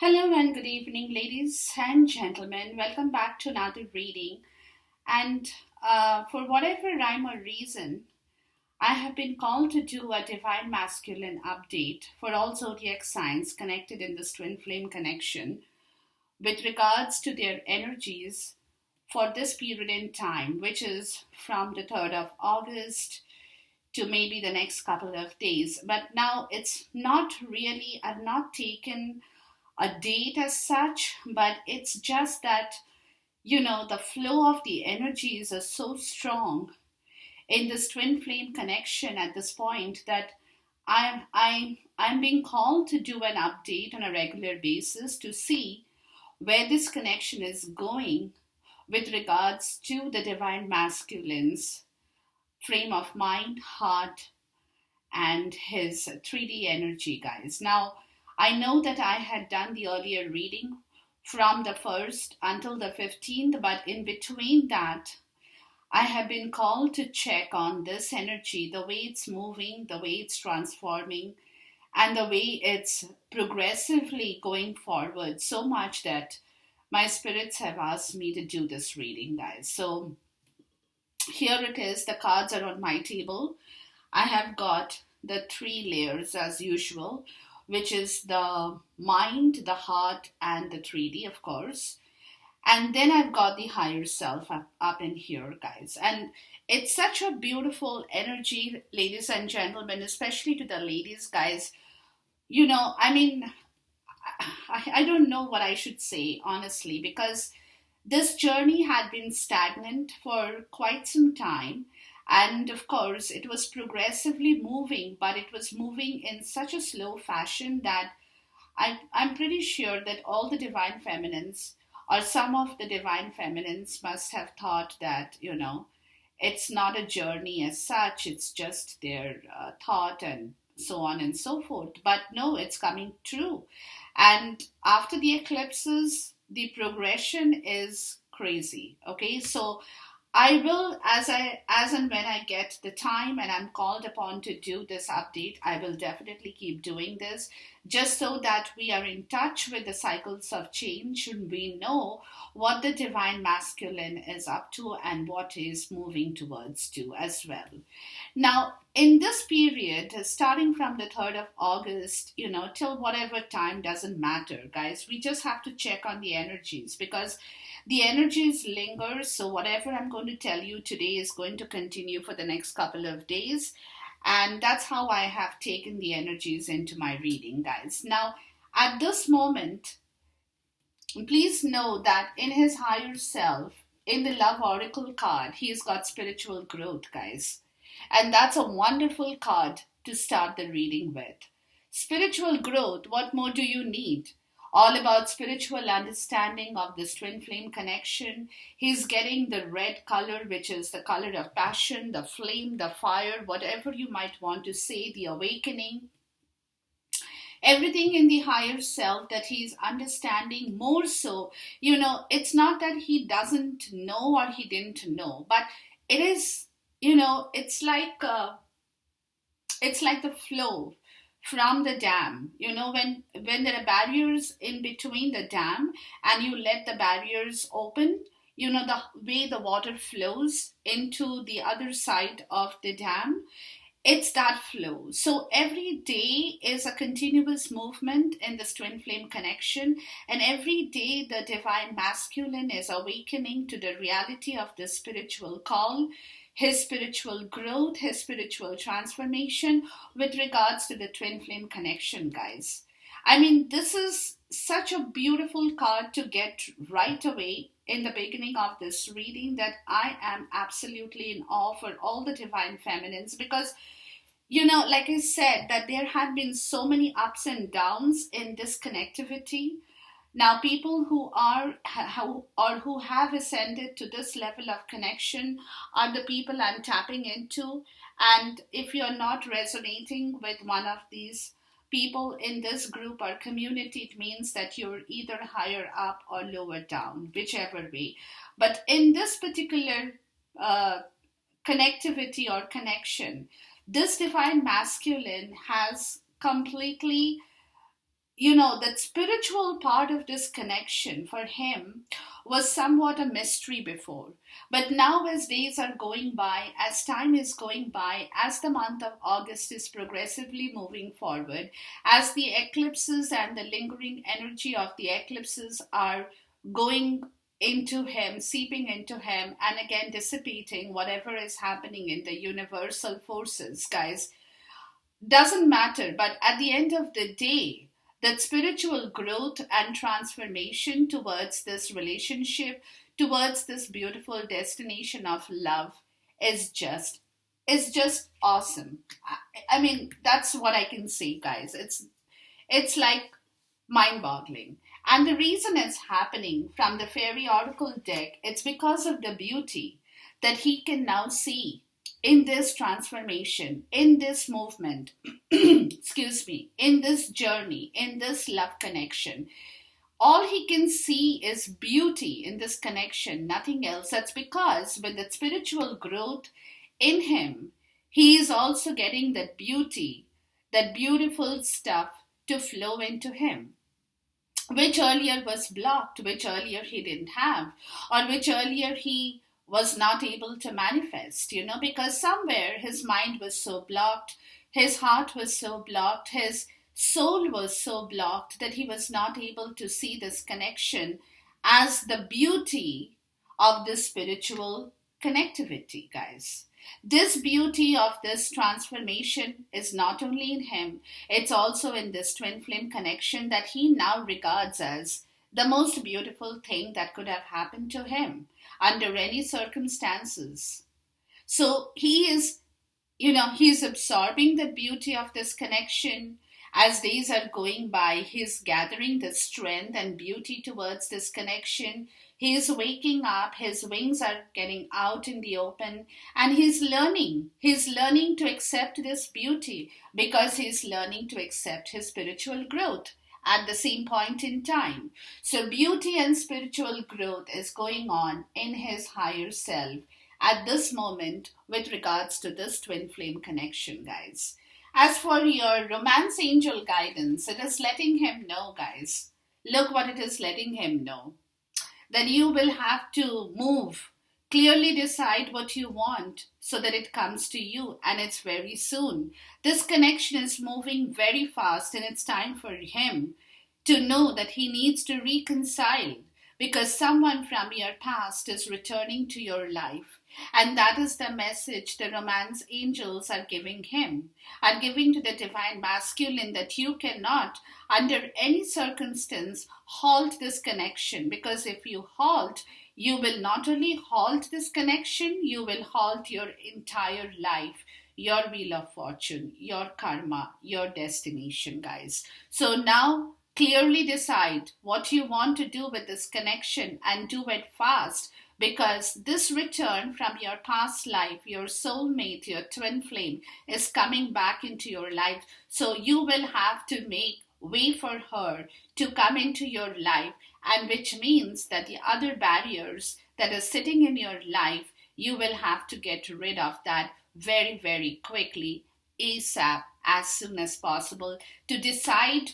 Hello and good evening, ladies and gentlemen. Welcome back to another reading. And for whatever rhyme or reason, I have been called to do a divine masculine update for all zodiac signs connected in this twin flame connection with regards to their energies for this period in time, which is from the 3rd of August to maybe the next couple of days. But now it's not really, I've not taken a date as such, but it's just that, the flow of the energies are so strong in this twin flame connection at this point that I'm being called to do an update on a regular basis to see where this connection is going with regards to the divine masculine's frame of mind, heart, and his 3D energy, guys. Now, I know that I had done the earlier reading from the 1st until the 15th, but in between that, I have been called to check on this energy, the way it's moving, the way it's transforming, and the way it's progressively going forward so much that my spirits have asked me to do this reading, guys. So here it is. The cards are on my table. I have got the three layers as usual, which is the mind, the heart, and the 3D, of course. And then I've got the higher self up in here, guys. And it's such a beautiful energy, ladies and gentlemen, especially to the ladies, guys. I don't know what I should say, honestly, because this journey had been stagnant for quite some time. And of course, it was progressively moving, but it was moving in such a slow fashion that I'm pretty sure that all the divine feminines, or some of the divine feminines, must have thought that, it's not a journey as such, it's just their thought and so on and so forth. But no, it's coming true. And after the eclipses, the progression is crazy. Okay, so I will, as and when I get the time and I'm called upon to do this update, I will definitely keep doing this, just so that we are in touch with the cycles of change and we know what the divine masculine is up to and what is moving towards to as well. Now, in this period, starting from the 3rd of August, till whatever time, doesn't matter, guys. We just have to check on the energies because the energies linger. So whatever I'm going to tell you today is going to continue for the next couple of days. And that's how I have taken the energies into my reading, guys. Now, at this moment, please know that in his higher self, in the love oracle card, he's got spiritual growth, guys. And that's a wonderful card to start the reading with. Spiritual growth, what more do you need? All about spiritual understanding of this twin flame connection. He's getting the red color, which is the color of passion, the flame, the fire, whatever you might want to say, the awakening. Everything in the higher self that he's understanding more so. It's not that he doesn't know or he didn't know, but it is, it's like the flow from the dam. When there are barriers in between the dam and you let the barriers open, the way the water flows into the other side of the dam, it's that flow. So every day is a continuous movement in this twin flame connection, and every day the divine masculine is awakening to the reality of the spiritual call, his spiritual growth, his spiritual transformation with regards to the twin flame connection, guys. This is such a beautiful card to get right away in the beginning of this reading that I am absolutely in awe for all the divine feminines because, like I said, that there have been so many ups and downs in this connectivity. Now, people who have ascended to this level of connection are the people I'm tapping into. And if you're not resonating with one of these people in this group or community, it means that you're either higher up or lower down, whichever way. But in this particular connectivity or connection, this divine masculine has completely that spiritual part of this connection for him was somewhat a mystery before. But now, as days are going by, as time is going by, as the month of August is progressively moving forward, as the eclipses and the lingering energy of the eclipses are going into him, seeping into him, and again dissipating whatever is happening in the universal forces, guys, doesn't matter. But at the end of the day, that spiritual growth and transformation towards this relationship, towards this beautiful destination of love, is just awesome. I mean, that's what I can say, guys. It's like mind-boggling. And the reason it's happening from the fairy oracle deck, it's because of the beauty that he can now see in this transformation, in this movement, excuse me, in this journey, in this love connection. All he can see is beauty in this connection, nothing else. That's because with that spiritual growth in him, he is also getting that beauty, that beautiful stuff to flow into him, which earlier was blocked, which earlier he didn't have, or which earlier he was not able to manifest, because somewhere his mind was so blocked, his heart was so blocked, his soul was so blocked that he was not able to see this connection as the beauty of the spiritual connectivity, guys. This beauty of this transformation is not only in him, it's also in this twin flame connection that he now regards as the most beautiful thing that could have happened to him under any circumstances. So he's absorbing the beauty of this connection. As days are going by, he's gathering the strength and beauty towards this connection. He's waking up, his wings are getting out in the open, and he's learning. He's learning to accept this beauty because he's learning to accept his spiritual growth at the same point in time. So, beauty and spiritual growth is going on in his higher self at this moment with regards to this twin flame connection, guys. As for your romance angel guidance, it is letting him know, guys. Look what it is letting him know. That you will have to move. Clearly decide what you want so that it comes to you, and it's very soon. This connection is moving very fast, and it's time for him to know that he needs to reconcile because someone from your past is returning to your life. And that is the message the romance angels are giving him, are giving to the divine masculine, that you cannot, under any circumstance, halt this connection. Because if you halt, you will not only halt this connection, you will halt your entire life, your wheel of fortune, your karma, your destination, guys. So now clearly decide what you want to do with this connection and do it fast, because this return from your past life, your soulmate, your twin flame, is coming back into your life. So you will have to make way for her to come into your life, and which means that the other barriers that are sitting in your life, you will have to get rid of that very, very quickly, ASAP, as soon as possible, to decide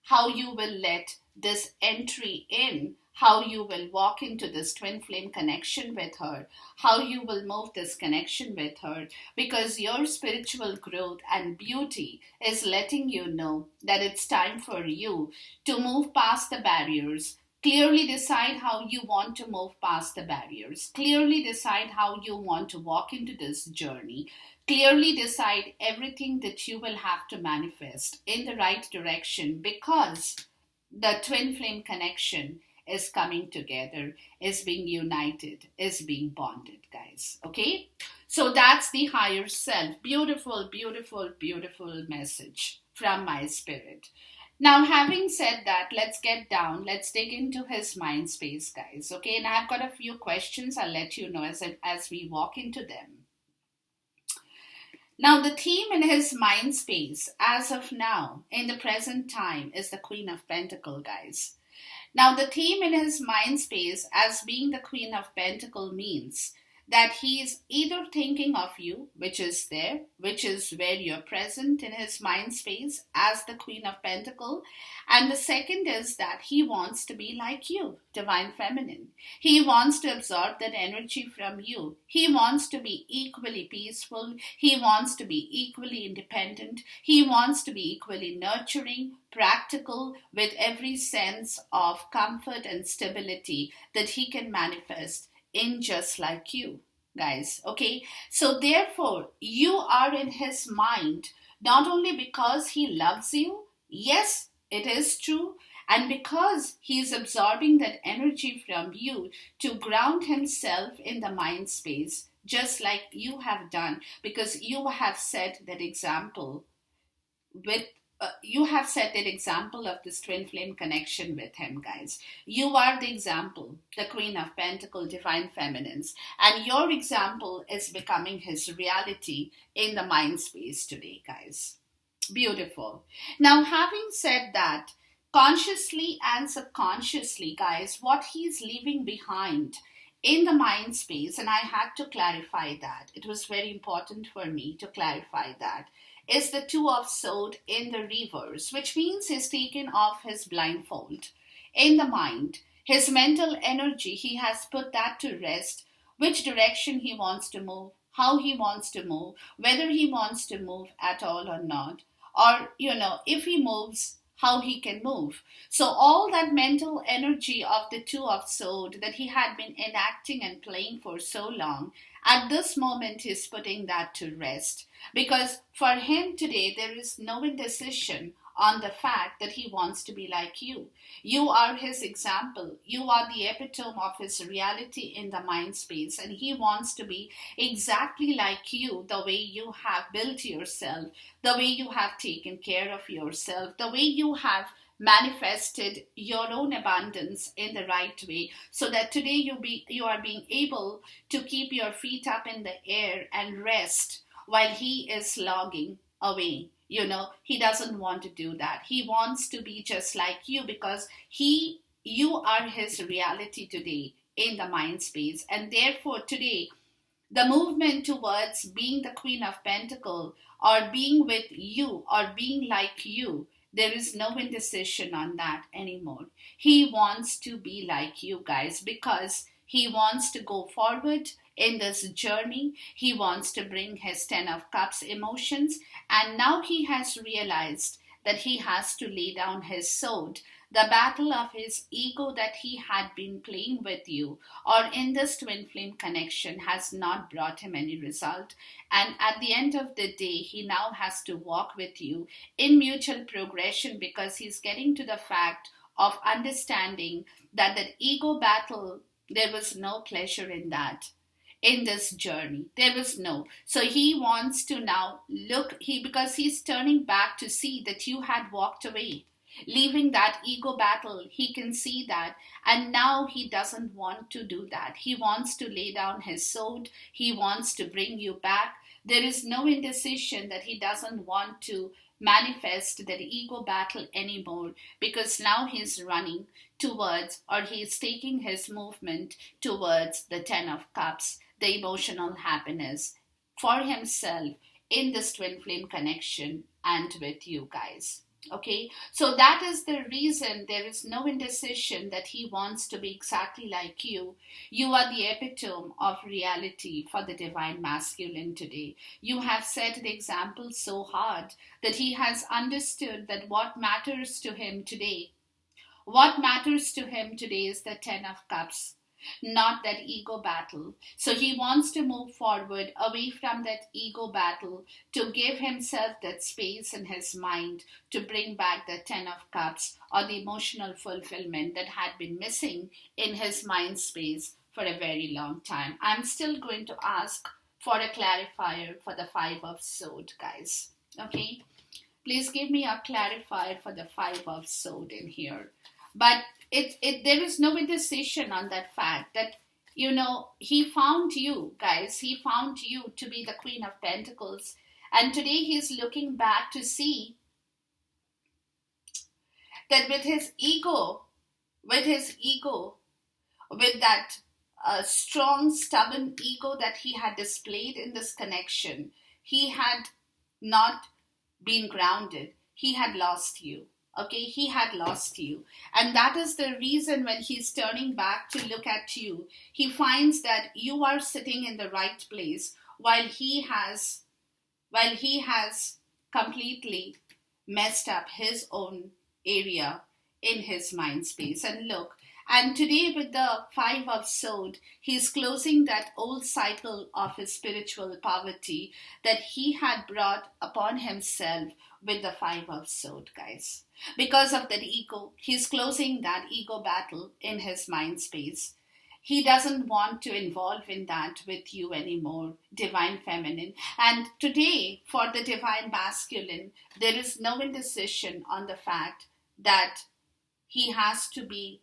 how you will let this entry in, how you will walk into this twin flame connection with her, how you will move this connection with her, because your spiritual growth and beauty is letting you know that it's time for you to move past the barriers. Clearly decide how you want to move past the barriers. Clearly decide how you want to walk into this journey. Clearly decide everything that you will have to manifest in the right direction, because the twin flame connection is coming together, is being united, is being bonded, guys. Okay? So that's the higher self. Beautiful, beautiful, beautiful message from my spirit. Now, having said that, let's get down. Let's dig into his mind space, guys. Okay? And I've got a few questions. I'll let you know as we walk into them. Now, the theme in his mind space, as of now, in the present time, is the Queen of Pentacles, guys. Now, the theme in his mind space as being the Queen of Pentacles means that he is either thinking of you, which is there, which is where you're present in his mind space as the Queen of Pentacles. And the second is that he wants to be like you, Divine Feminine. He wants to absorb that energy from you. He wants to be equally peaceful. He wants to be equally independent. He wants to be equally nurturing, practical, with every sense of comfort and stability that he can manifest in just like you, guys. Okay, so therefore you are in his mind not only because he loves you, yes, it is true, and because he is absorbing that energy from you to ground himself in the mind space, just like you have done, because you have set that example with you have set an example of this twin flame connection with him, guys. You are the example, the Queen of Pentacles, Divine Feminines, and your example is becoming his reality in the mind space today, guys. Beautiful. Now, having said that, consciously and subconsciously, guys, what he's leaving behind in the mind space, and I had to clarify that. It was very important for me to clarify that, is the Two of Swords in the reverse, which means he's taken off his blindfold in the mind. His mental energy, he has put that to rest, which direction he wants to move, how he wants to move, whether he wants to move at all or not, or, if he moves, how he can move. So all that mental energy of the Two of Swords that he had been enacting and playing for so long, at this moment he's putting that to rest. Because for him today, there is no indecision on the fact that he wants to be like you. You are his example. You are the epitome of his reality in the mind space. And he wants to be exactly like you, the way you have built yourself, the way you have taken care of yourself, the way you have manifested your own abundance in the right way, so that today you are being able to keep your feet up in the air and rest while he is logging away. He doesn't want to do that. He wants to be just like you, because you are his reality today in the mind space. And therefore today, the movement towards being the Queen of Pentacles, or being with you, or being like you, there is no indecision on that anymore. He wants to be like you, guys, because he wants to go forward in this journey. He wants to bring his Ten of Cups emotions, and now he has realized that he has to lay down his sword. The battle of his ego that he had been playing with you, or in this twin flame connection, has not brought him any result. And at the end of the day, he now has to walk with you in mutual progression, because he's getting to the fact of understanding that ego battle, there was no pleasure in that. In this journey, there was no. So he wants to now because he's turning back to see that you had walked away, leaving that ego battle. He can see that, and now he doesn't want to do that. He wants to lay down his sword. He wants to bring you back. There is no indecision that he doesn't want to manifest that ego battle anymore, because now he's running towards, or he's taking his movement towards the Ten of Cups, the emotional happiness for himself in this twin flame connection and with you, guys. Okay, so that is the reason there is no indecision, that he wants to be exactly like you. You are the epitome of reality for the Divine Masculine today. You have set the example so hard that he has understood that what matters to him today is the Ten of Cups, not that ego battle. So he wants to move forward away from that ego battle, to give himself that space in his mind to bring back the Ten of Cups, or the emotional fulfillment that had been missing in his mind space for a very long time. I'm still going to ask for a clarifier for the Five of Swords, guys. Okay, please give me a clarifier for the Five of Swords in here. But there is no indecision on that fact that, he found you, guys. He found you to be the Queen of Pentacles. And today he's looking back to see that with his ego, with that strong, stubborn ego that he had displayed in this connection, he had not been grounded. He had lost you. Okay, he had lost you. And that is the reason when he's turning back to look at you, he finds that you are sitting in the right place while he has completely messed up his own area in his mind space. And look, and today with the five of sword, he's closing that old cycle of his spiritual poverty that he had brought upon himself with the five of sword, guys. Because of that ego, he's closing that ego battle in his mind space. He doesn't want to involve in that with you anymore, divine feminine. And today, for the divine masculine, there is no indecision on the fact that he has to be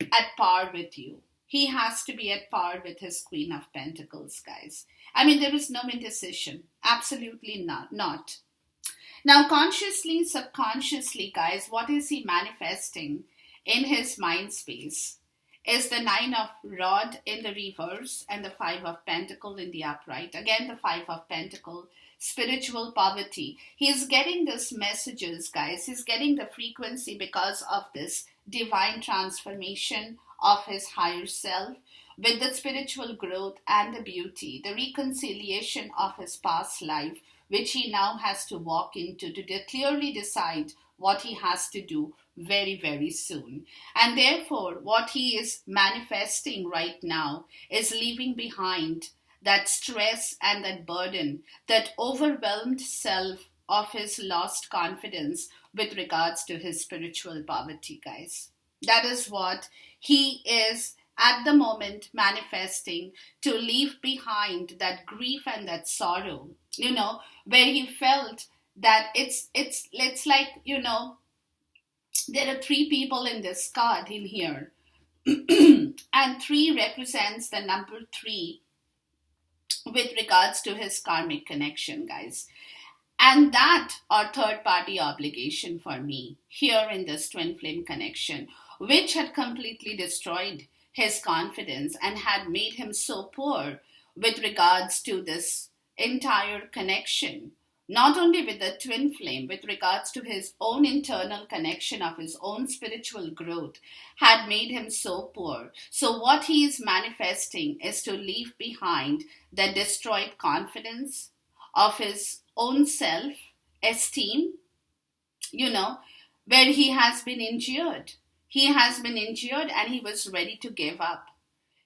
at par with you. He has to be at par with his Queen of Pentacles, guys. I mean, there is no indecision. Absolutely not. Now, consciously, subconsciously, guys, what is he manifesting in his mind space? Is the nine of rod in the reverse and the five of pentacle in the upright. Again, the five of pentacle, spiritual poverty. He's getting these messages, guys. He's getting the frequency because of this divine transformation of his higher self with the spiritual growth and the beauty, the reconciliation of his past life, which he now has to walk into to clearly decide what he has to do very, very soon. And therefore, what he is manifesting right now is leaving behind that stress and that burden, that overwhelmed self of his lost confidence with regards to his spiritual poverty, guys. That is what he is at the moment manifesting, to leave behind that grief and that sorrow, where he felt that it's like, there are three people in this card in here. And three represents the number three with regards to his karmic connection, guys. And that or third party obligation for me here in this twin flame connection, which had completely destroyed his confidence and had made him so poor with regards to this entire connection. Not only with the twin flame, with regards to his own internal connection of his own spiritual growth, had made him so poor. So what he is manifesting is to leave behind the destroyed confidence of his own self, esteem, where he has been injured. He has been injured and he was ready to give up.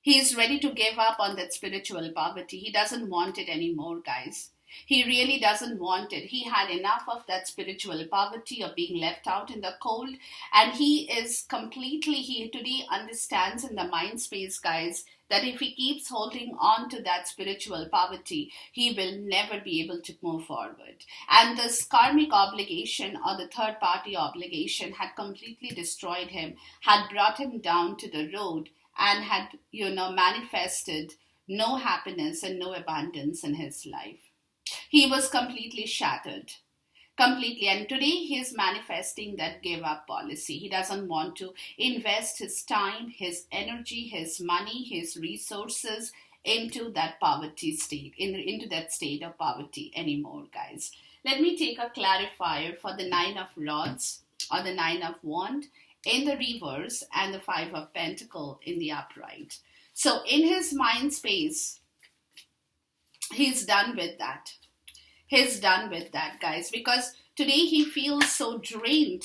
He is ready to give up on that spiritual poverty. He doesn't want it anymore, guys. He really doesn't want it. He had enough of that spiritual poverty, of being left out in the cold. And he today understands in the mind space, guys, that if he keeps holding on to that spiritual poverty, he will never be able to move forward. And this karmic obligation or the third party obligation had completely destroyed him, had brought him down to the road, and had, manifested no happiness and no abundance in his life. He was completely shattered. Completely. And today he is manifesting that give up policy. He doesn't want to invest his time, his energy, his money, his resources into that poverty state, into that state of poverty anymore, guys. Let me take a clarifier for the nine of rods or the nine of wand in the reverse and the five of pentacle in the upright. So in his mind space, he's done with that. He's done with that, guys, because today he feels so drained.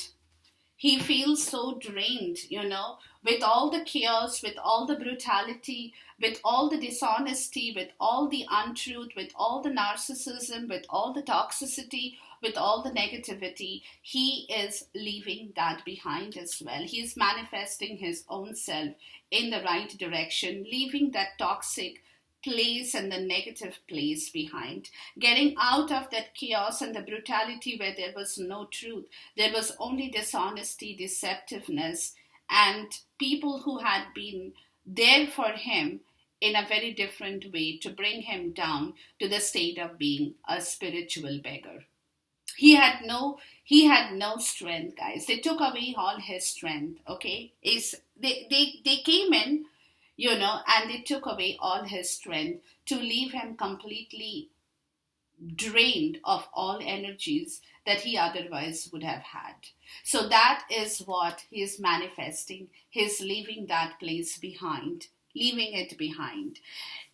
He feels so drained, with all the chaos, with all the brutality, with all the dishonesty, with all the untruth, with all the narcissism, with all the toxicity, with all the negativity. He is leaving that behind as well. He is manifesting his own self in the right direction, leaving that toxic place and the negative place behind, getting out of that chaos and the brutality where there was no truth. There was only dishonesty, deceptiveness, and people who had been there for him in a very different way to bring him down to the state of being a spiritual beggar. He had no strength, guys. They took away all his strength. Okay, they came in, and it took away all his strength to leave him completely drained of all energies that he otherwise would have had. So that is what he is manifesting. He's leaving that place behind, leaving it behind.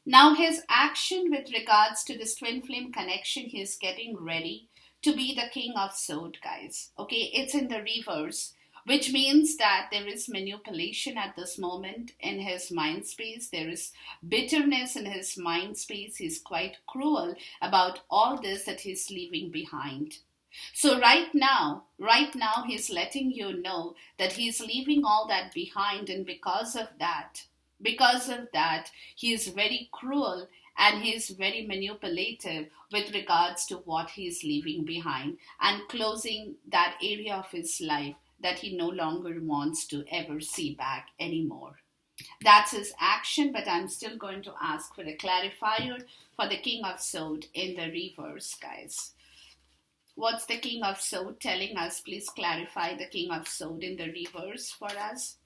Now, his action with regards to this twin flame connection, he is getting ready to be the king of Sod, guys. Okay, it's in the reverse, which means that there is manipulation at this moment in his mind space. There is bitterness in his mind space. He's quite cruel about all this that he's leaving behind. So right now, he's letting you know that he's leaving all that behind, and because of that, he is very cruel and he's very manipulative with regards to what he's leaving behind and closing that area of his life that he no longer wants to ever see back anymore. That's his action, but I'm still going to ask for a clarifier for the King of Sod in the reverse, guys. What's the King of Sod telling us? Please clarify the King of Sod in the reverse for us.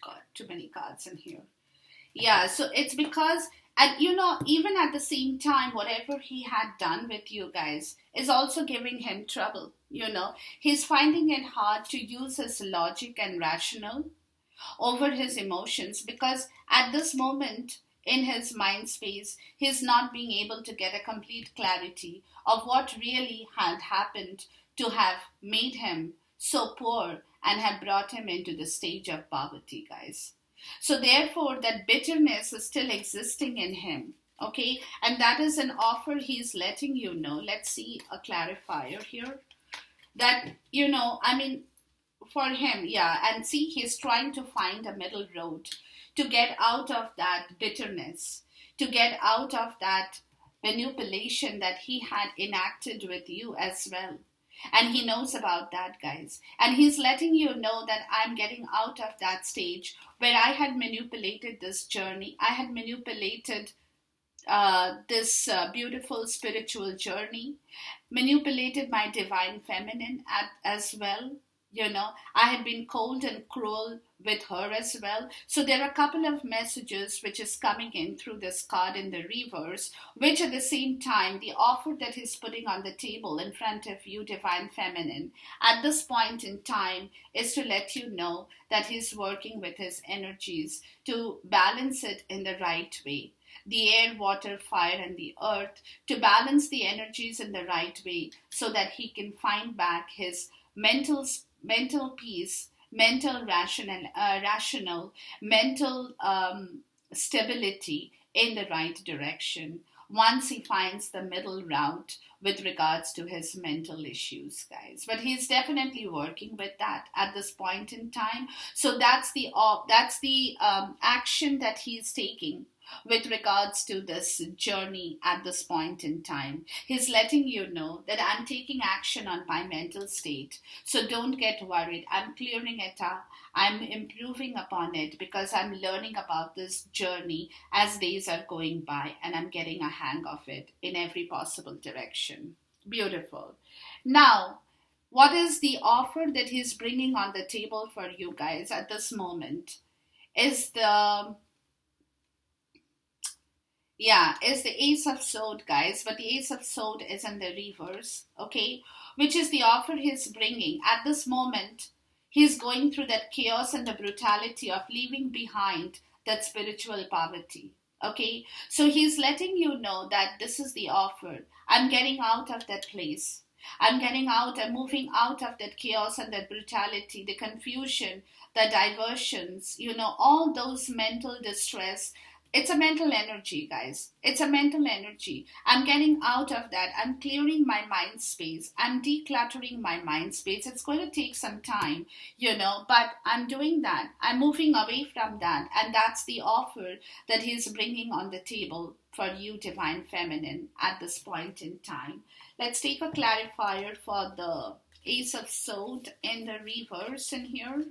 Got too many cards in here. Yeah, so it's because, and even at the same time, whatever he had done with you guys is also giving him trouble. He's finding it hard to use his logic and rational over his emotions, because at this moment in his mind space, he's not being able to get a complete clarity of what really had happened to have made him so poor and have brought him into the stage of poverty, guys. So therefore, that bitterness is still existing in him, okay? And that is an offer he's letting you know. Let's see a clarifier here. That, for him, yeah, and see, he's trying to find a middle road to get out of that bitterness, to get out of that manipulation that he had enacted with you as well. And he knows about that, guys. And he's letting you know that I'm getting out of that stage where I had manipulated this journey. I had manipulated this beautiful spiritual journey, manipulated my divine feminine as well. I had been cold and cruel with her as well. So there are a couple of messages which is coming in through this card in the reverse, which at the same time, the offer that he's putting on the table in front of you, divine feminine, at this point in time is to let you know that he's working with his energies to balance it in the right way. The air, water, fire, and the earth, to balance the energies in the right way so that he can find back his mental peace, mental rational, mental stability in the right direction once he finds the middle route with regards to his mental issues, guys. But he's definitely working with that at this point in time. So that's the action that he's taking with regards to this journey at this point in time. He's letting you know that I'm taking action on my mental state. So don't get worried. I'm clearing it up. I'm improving upon it because I'm learning about this journey as days are going by, and I'm getting a hang of it in every possible direction. Beautiful. Now, what is the offer that he's bringing on the table for you guys at this moment? Is the Ace of Swords, guys, but the Ace of Swords is in the reverse, okay? Which is the offer he's bringing. At this moment, he's going through that chaos and the brutality of leaving behind that spiritual poverty, okay? So he's letting you know that this is the offer. I'm getting out of that place. I'm moving out of that chaos and that brutality, the confusion, the diversions, all those mental distress. It's a mental energy, guys. It's a mental energy. I'm getting out of that. I'm clearing my mind space. I'm decluttering my mind space. It's going to take some time, but I'm doing that. I'm moving away from that. And that's the offer that he's bringing on the table for you, divine feminine, at this point in time. Let's take a clarifier for the Ace of Swords in the reverse in here.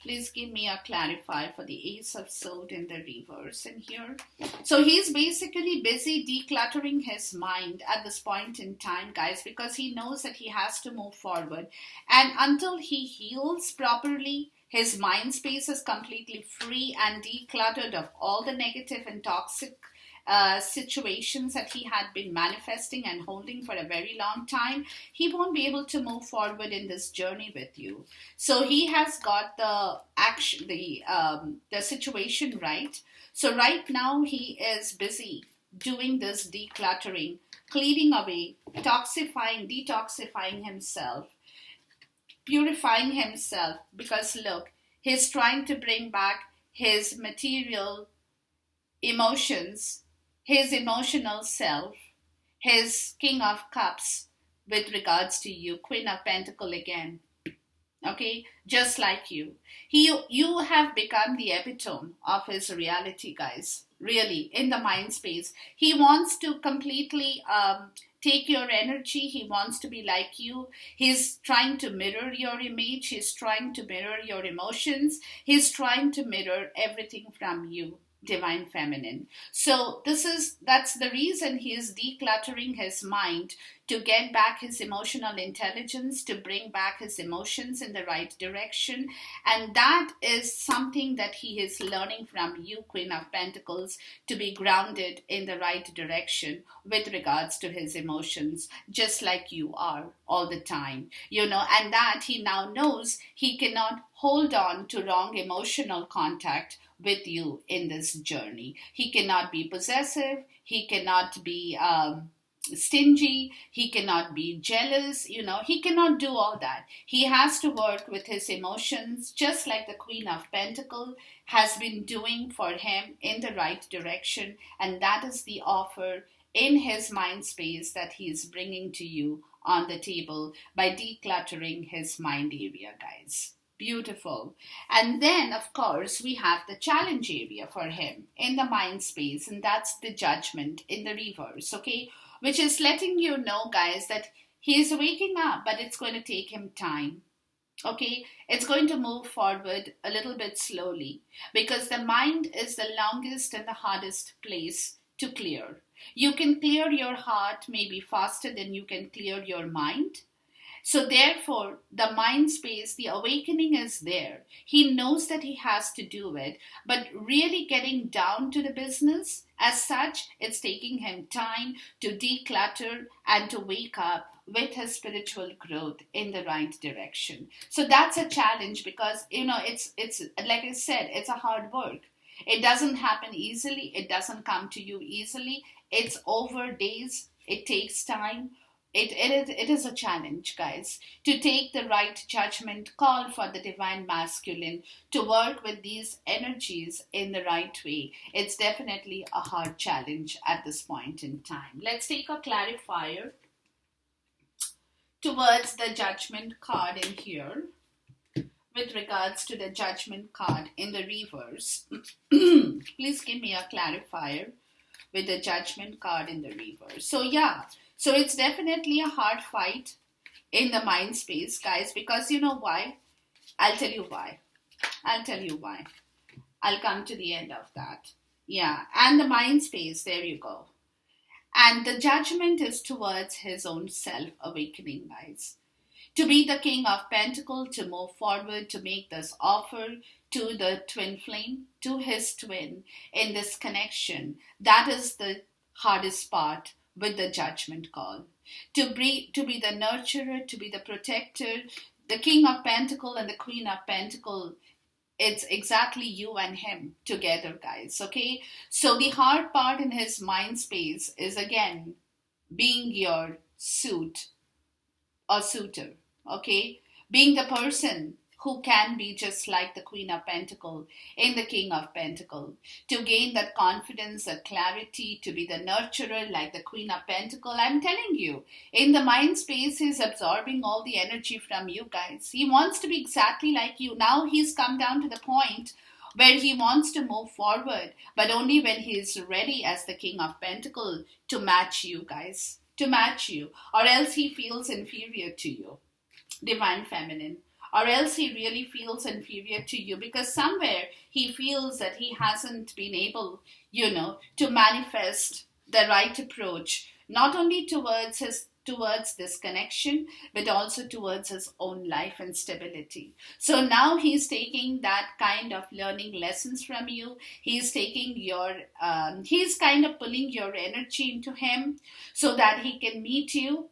Please give me a clarifier for the Ace of Swords in the reverse in here. So he's basically busy decluttering his mind at this point in time, guys, because he knows that he has to move forward. And until he heals properly, his mind space is completely free and decluttered of all the negative and toxic situations that he had been manifesting and holding for a very long time, he won't be able to move forward in this journey with you. So he has got the action, the situation right. So right now he is busy doing this decluttering, clearing away, detoxifying himself, purifying himself, because look, he's trying to bring back his material emotions, his emotional self, his King of Cups with regards to you, Queen of Pentacle again. Okay, just like you. You have become the epitome of his reality, guys. Really, in the mind space. He wants to completely take your energy. He wants to be like you. He's trying to mirror your image. He's trying to mirror your emotions. He's trying to mirror everything from you, Divine Feminine. So that's the reason he is decluttering his mind, to get back his emotional intelligence, to bring back his emotions in the right direction. And that is something that he is learning from you, Queen of Pentacles, to be grounded in the right direction with regards to his emotions, just like you are all the time, and that he now knows he cannot hold on to wrong emotional contact with you in this journey. He cannot be possessive. He cannot be stingy. He cannot be jealous. He cannot do all that. He has to work with his emotions, just like the Queen of Pentacles has been doing for him, in the right direction. And that is the offer in his mind space that he is bringing to you on the table by decluttering his mind area, guys. Beautiful. And then, of course, we have the challenge area for him in the mind space, and that's the Judgment in the reverse, okay? Which is letting you know, guys, that he is waking up, but it's going to take him time. Okay, it's going to move forward a little bit slowly, because the mind is the longest and the hardest place to clear. You can clear your heart maybe faster than you can clear your mind. So therefore, the mind space, the awakening is there. He knows that he has to do it, but really getting down to the business, as such, it's taking him time to declutter and to wake up with his spiritual growth in the right direction. So that's a challenge, because, it's like I said, it's a hard work. It doesn't happen easily. It doesn't come to you easily. It's over days. It takes time. It is a challenge, guys, to take the right judgment call for the Divine Masculine, to work with these energies in the right way. It's definitely a hard challenge at this point in time. Let's take a clarifier towards the Judgment card in here, with regards to the Judgment card in the reverse. Please give me a clarifier with the Judgment card in the reverse. So it's definitely a hard fight in the mind space, guys, because you know why? I'll tell you why. I'll come to the end of that. Yeah, and the mind space, there you go. And the Judgment is towards his own self-awakening, guys. To be the King of Pentacles, to move forward, to make this offer to the twin flame, to his twin in this connection. That is the hardest part with the Judgment call. To be the nurturer, to be the protector, the King of Pentacles and the Queen of Pentacles, it's exactly you and him together, guys, okay? So the hard part in his mind space is, again, being your suit or suitor, okay? Being the person who can be just like the Queen of Pentacles in the King of Pentacles, to gain that confidence, that clarity, to be the nurturer like the Queen of Pentacles. I'm telling you, in the mind space, he's absorbing all the energy from you guys. He wants to be exactly like you. Now he's come down to the point where he wants to move forward, but only when he is ready as the King of Pentacles to match you guys, to match you, or else he feels inferior to you, Divine Feminine. or else he really feels inferior to you, because somewhere he feels that he hasn't been able, to manifest the right approach, not only towards this connection, but also towards his own life and stability. So now he's taking that kind of learning lessons from you. He's taking he's kind of pulling your energy into him so that he can meet you.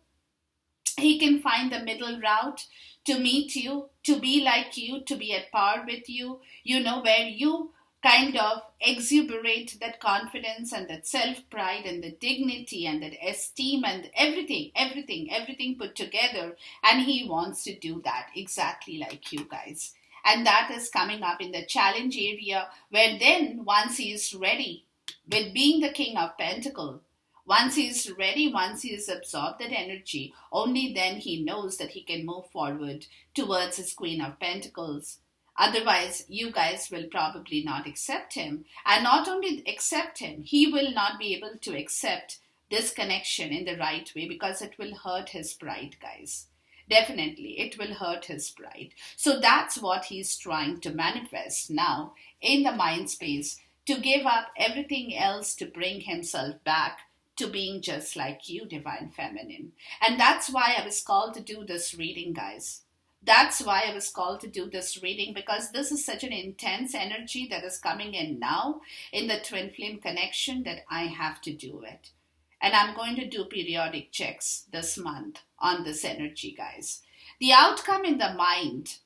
He can find the middle route to meet you, to be like you, to be at par with you, where you kind of exuberate that confidence and that self pride and the dignity and that esteem and everything put together. And he wants to do that exactly like you guys. And that is coming up in the challenge area, where then once he is ready with being the King of Pentacles, once he is ready, once he has absorbed that energy, only then he knows that he can move forward towards his Queen of Pentacles. Otherwise, you guys will probably not accept him. And not only accept him, he will not be able to accept this connection in the right way, because it will hurt his pride, guys. Definitely, it will hurt his pride. So that's what he's trying to manifest now in the mind space, to give up everything else to bring himself back to being just like you, Divine Feminine. And that's why I was called to do this reading, guys. That's why I was called to do this reading, because this is such an intense energy that is coming in now in the twin flame connection that I have to do it. And I'm going to do periodic checks this month on this energy, guys. The outcome in the mind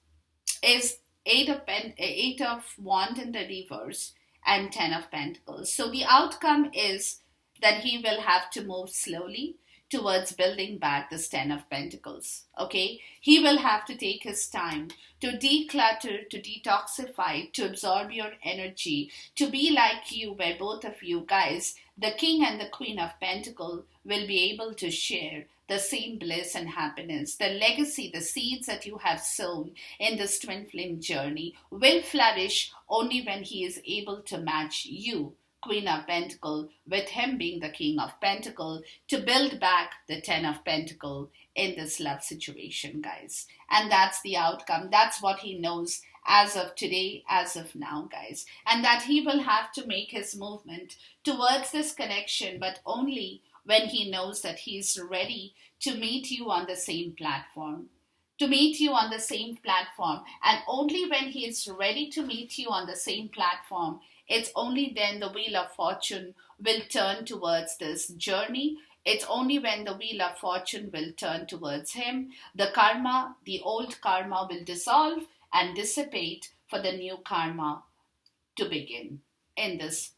is Eight of Wands in the reverse and 10 of Pentacles. So the outcome is that he will have to move slowly towards building back this 10 of Pentacles. Okay? He will have to take his time to declutter, to detoxify, to absorb your energy, to be like you, where both of you guys, the King and the Queen of Pentacles, will be able to share the same bliss and happiness. The legacy, the seeds that you have sown in this twin flame journey will flourish only when he is able to match you, Queen of Pentacles, with him being the King of Pentacles, to build back the 10 of Pentacles in this love situation, guys. And that's the outcome. That's what he knows as of today, as of now, guys. And that he will have to make his movement towards this connection, but only when he knows that he's ready to meet you on the same platform. To meet you on the same platform. And only when he is ready to meet you on the same platform, it's only then the wheel of fortune will turn towards this journey. It's only when the wheel of fortune will turn towards him, the karma, the old karma, will dissolve and dissipate for the new karma to begin in this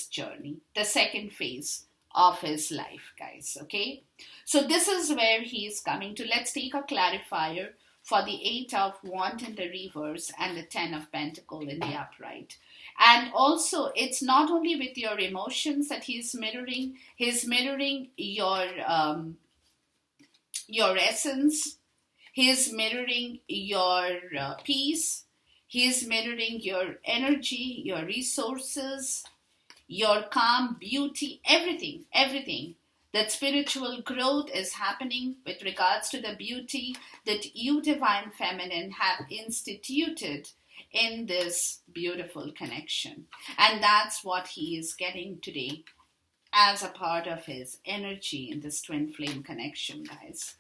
journey, the second phase of his life, guys. Okay, so this is where he is coming to. Let's take a clarifier for the 8 of Wands in the reverse and the 10 of Pentacles in the upright. And also, it's not only with your emotions that he's mirroring your essence. He's mirroring your peace. He's mirroring your energy, your resources, your calm, beauty, everything. That spiritual growth is happening with regards to the beauty that you, Divine Feminine, have instituted in this beautiful connection. And that's what he is getting today as a part of his energy in this twin flame connection, guys.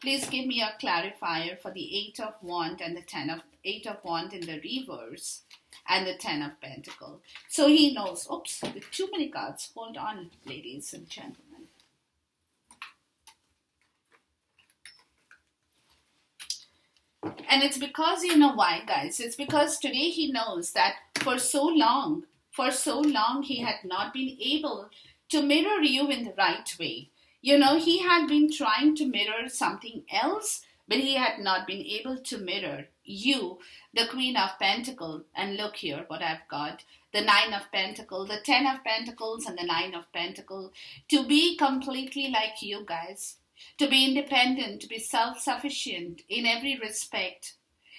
Please give me a clarifier for the 8 of Wands and the 8 of Wands in the reverse and the 10 of Pentacles. So he knows, oops, with too many cards. Hold on, ladies and gentlemen. And it's because, you know why, guys? It's because today he knows that for so long he had not been able to mirror you in the right way. You know, he had been trying to mirror something else, but he had not been able to mirror you, the Queen of Pentacles. And look here what I've got. The 9 of Pentacles, the 10 of Pentacles, and the 9 of Pentacles. To be completely like you guys. To be independent, to be self-sufficient in every respect.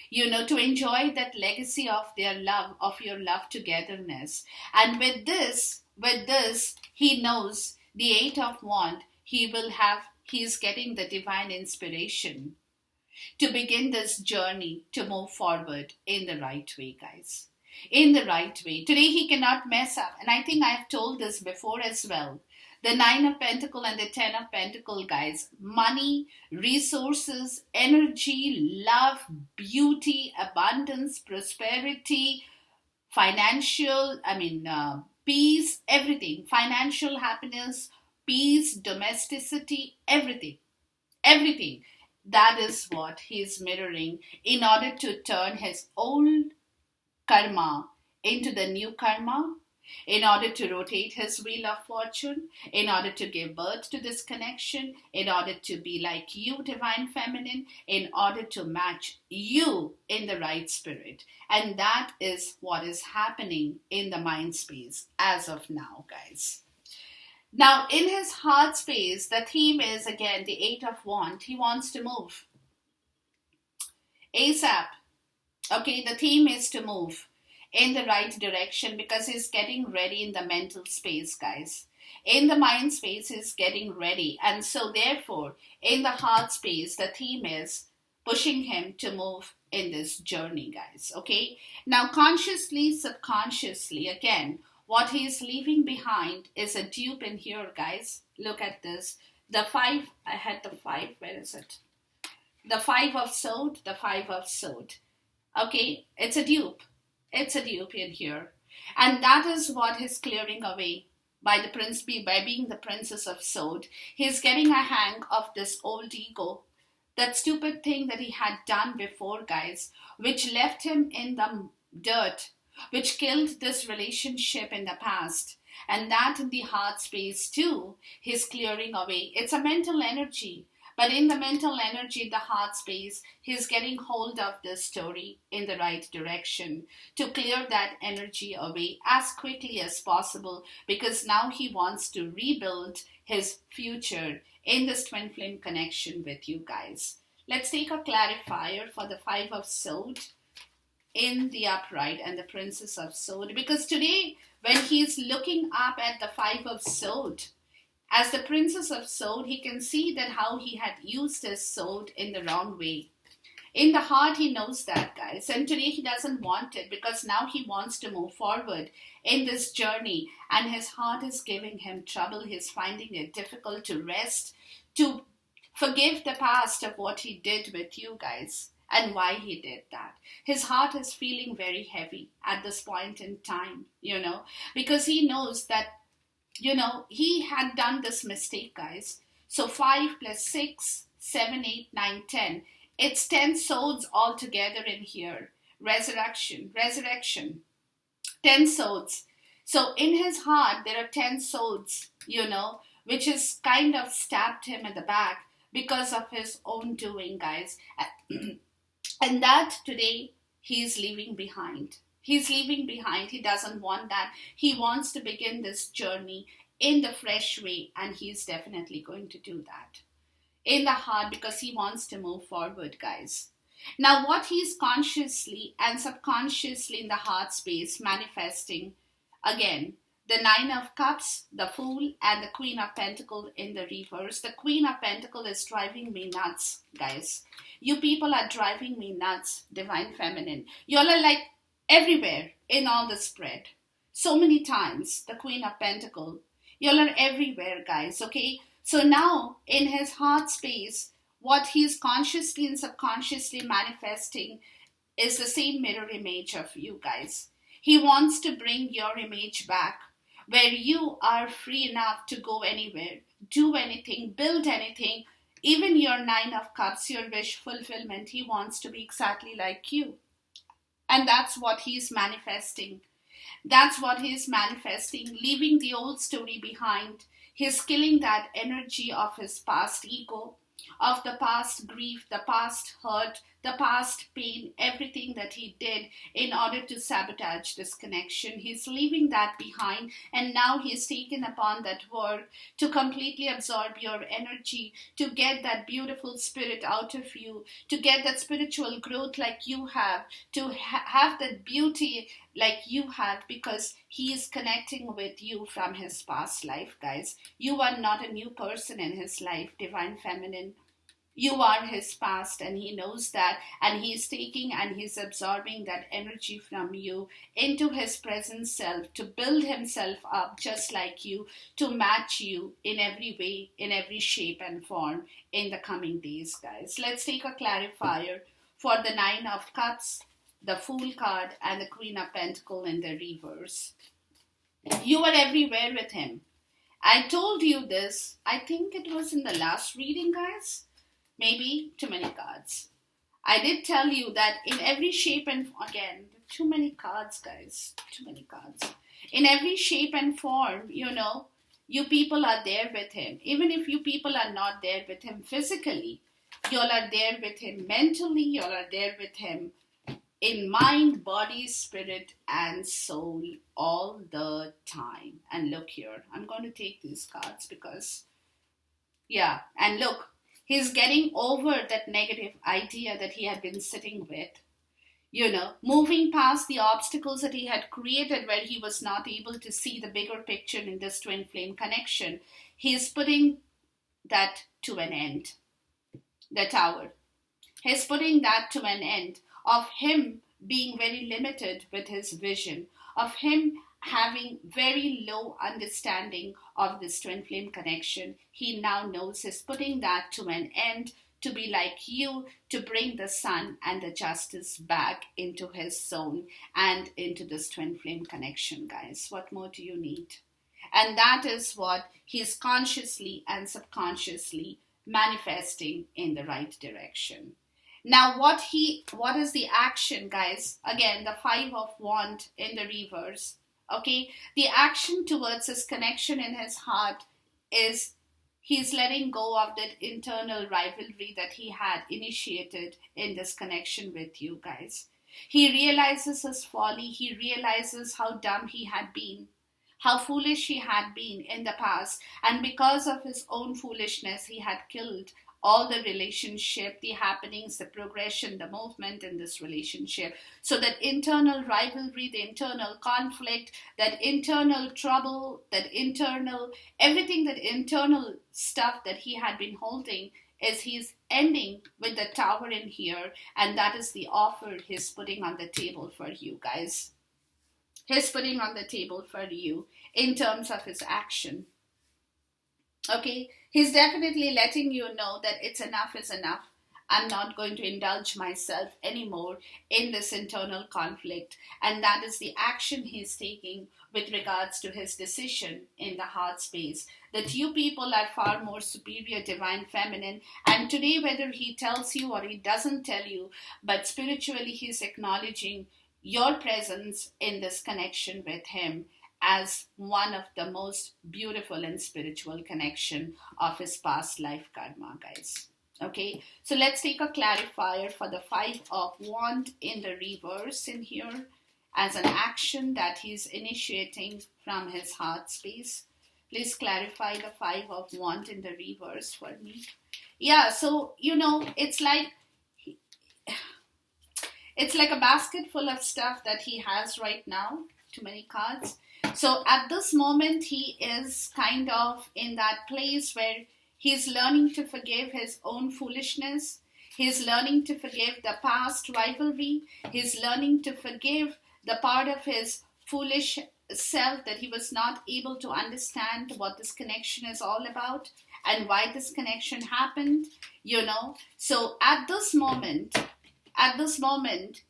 You know, to enjoy that legacy of their love, of your love togetherness. And with this, he knows the 8 of Wands, he is getting the divine inspiration to begin this journey to move forward in the right way, guys. In the right way. Today he cannot mess up. And I think I've told this before as well. The Nine of Pentacle and the Ten of Pentacle, guys. Money, resources, energy, love, beauty, abundance, prosperity, financial, peace, everything. Financial happiness, peace, domesticity, everything. Everything. That is what he is mirroring in order to turn his old karma into the new karma, in order to rotate his wheel of fortune, in order to give birth to this connection, in order to be like you, Divine Feminine, in order to match you in the right spirit. And that is what is happening in the mind space as of now, guys. Now, in his heart space, the theme is again the Eight of Wands. He wants to move ASAP. Okay, the theme is to move in the right direction because he's getting ready in the mental space, guys. In the mind space, he's getting ready. And so, therefore, in the heart space, the theme is pushing him to move in this journey, guys. Okay, now, consciously, subconsciously, again, what he is leaving behind is a dupe in here, guys. Look at this. The five, I had the five, where is it? The Five of Swords, the Five of Swords. Okay, it's a dupe. It's a dupe in here. And that is what he's clearing away by being the Princess of Swords. He's getting a hang of this old ego, that stupid thing that he had done before, guys, which left him in the dirt, which killed this relationship in the past. And that in the heart space too, he's clearing away. It's a mental energy. But in the mental energy, the heart space, he's getting hold of this story in the right direction to clear that energy away as quickly as possible, because now he wants to rebuild his future in this twin flame connection with you guys. Let's take a clarifier for the Five of Swords in the upright and the Princess of Swords, because today when he's looking up at the Five of Swords, as the Princess of Swords, he can see that how he had used his sword in the wrong way. In the heart, he knows that, guys. And today he doesn't want it because now he wants to move forward in this journey. And his heart is giving him trouble. He's finding it difficult to rest, to forgive the past of what he did with you guys and why he did that. His heart is feeling very heavy at this point in time, because he knows that he had done this mistake, guys. So 5 plus 6, 7, 8, 9, 10. It's 10 swords all together in here. Resurrection. 10 swords. So in his heart, there are 10 swords, which has kind of stabbed him in the back because of his own doing, guys. And that today, he's leaving behind. He's leaving behind. He doesn't want that. He wants to begin this journey in the fresh way, and he's definitely going to do that in the heart because he wants to move forward, guys. Now, what he's consciously and subconsciously in the heart space manifesting, again, the Nine of Cups, the Fool, and the Queen of Pentacles in the reverse. The Queen of Pentacles is driving me nuts, guys. You people are driving me nuts, Divine Feminine. Y'all are like everywhere in all the spread. So many times, the Queen of Pentacles. Y'all are everywhere, guys, okay? So now, in his heart space, what he's consciously and subconsciously manifesting is the same mirror image of you guys. He wants to bring your image back, where you are free enough to go anywhere, do anything, build anything, even your Nine of Cups, your wish fulfillment. He wants to be exactly like you. And that's what he's manifesting. That's what he's manifesting, leaving the old story behind. He's killing that energy of his past ego, of the past grief, the past hurt, the past pain, everything that he did in order to sabotage this connection. He's leaving that behind, and now he's taken upon that work to completely absorb your energy, to get that beautiful spirit out of you, to get that spiritual growth like you have, to have that beauty like you have, because he is connecting with you from his past life, guys. You are not a new person in his life, Divine Feminine. You are his past, and he knows that, and he's taking and he's absorbing that energy from you into his present self to build himself up just like you, to match you in every way, in every shape and form in the coming days, guys. Let's take a clarifier for the Nine of Cups, the Fool card, and the Queen of Pentacles in the reverse. You are everywhere with him. I told you this, I think it was in the last reading, guys. Maybe too many cards. I did tell you that in every shape and again, too many cards, guys. Too many cards. In every shape and form, you people are there with him. Even if you people are not there with him physically, you all are there with him mentally, you all are there with him in mind, body, spirit, and soul all the time. And look here, I'm going to take these cards because, yeah, and look, he's getting over that negative idea that he had been sitting with, moving past the obstacles that he had created where he was not able to see the bigger picture in this twin flame connection. He's putting that to an end. The Tower. He's putting that to an end of him being very limited with his vision, of him having very low understanding of this twin flame connection. He now knows he's putting that to an end to be like you, to bring the sun and the justice back into his zone and into this twin flame connection, guys. What more do you need? And that is what he's consciously and subconsciously manifesting in the right direction. Now, what is the action, guys? Again, the Five of Wands in the reverse. Okay, the action towards his connection in his heart is he's letting go of that internal rivalry that he had initiated in this connection with you, guys. He realizes his folly. He realizes how dumb he had been, how foolish he had been in the past. And because of his own foolishness, he had killed all the relationship, the happenings, the progression, the movement in this relationship. So that internal rivalry, the internal conflict, that internal trouble, that internal, everything, that internal stuff that he had been holding, is he's ending with the Tower in here. And that is the offer he's putting on the table for you, guys. He's putting on the table for you in terms of his action. Okay, he's definitely letting you know that it's enough is enough. I'm not going to indulge myself anymore in this internal conflict. And that is the action he's taking with regards to his decision in the heart space. That you people are far more superior, divine, feminine. And today, whether he tells you or he doesn't tell you, but spiritually he's acknowledging your presence in this connection with him as one of the most beautiful and spiritual connection of his past life karma, guys. Okay, so let's take a clarifier for the Five of Wands in the reverse in here as an action that he's initiating from his heart space. Please clarify the Five of Wands in the reverse for me. Yeah, so, it's like a basket full of stuff that he has right now. Too many cards. So at this moment, he is kind of in that place where he's learning to forgive his own foolishness. He's learning to forgive the past rivalry. He's learning to forgive the part of his foolish self that he was not able to understand what this connection is all about and why this connection happened, So at this moment,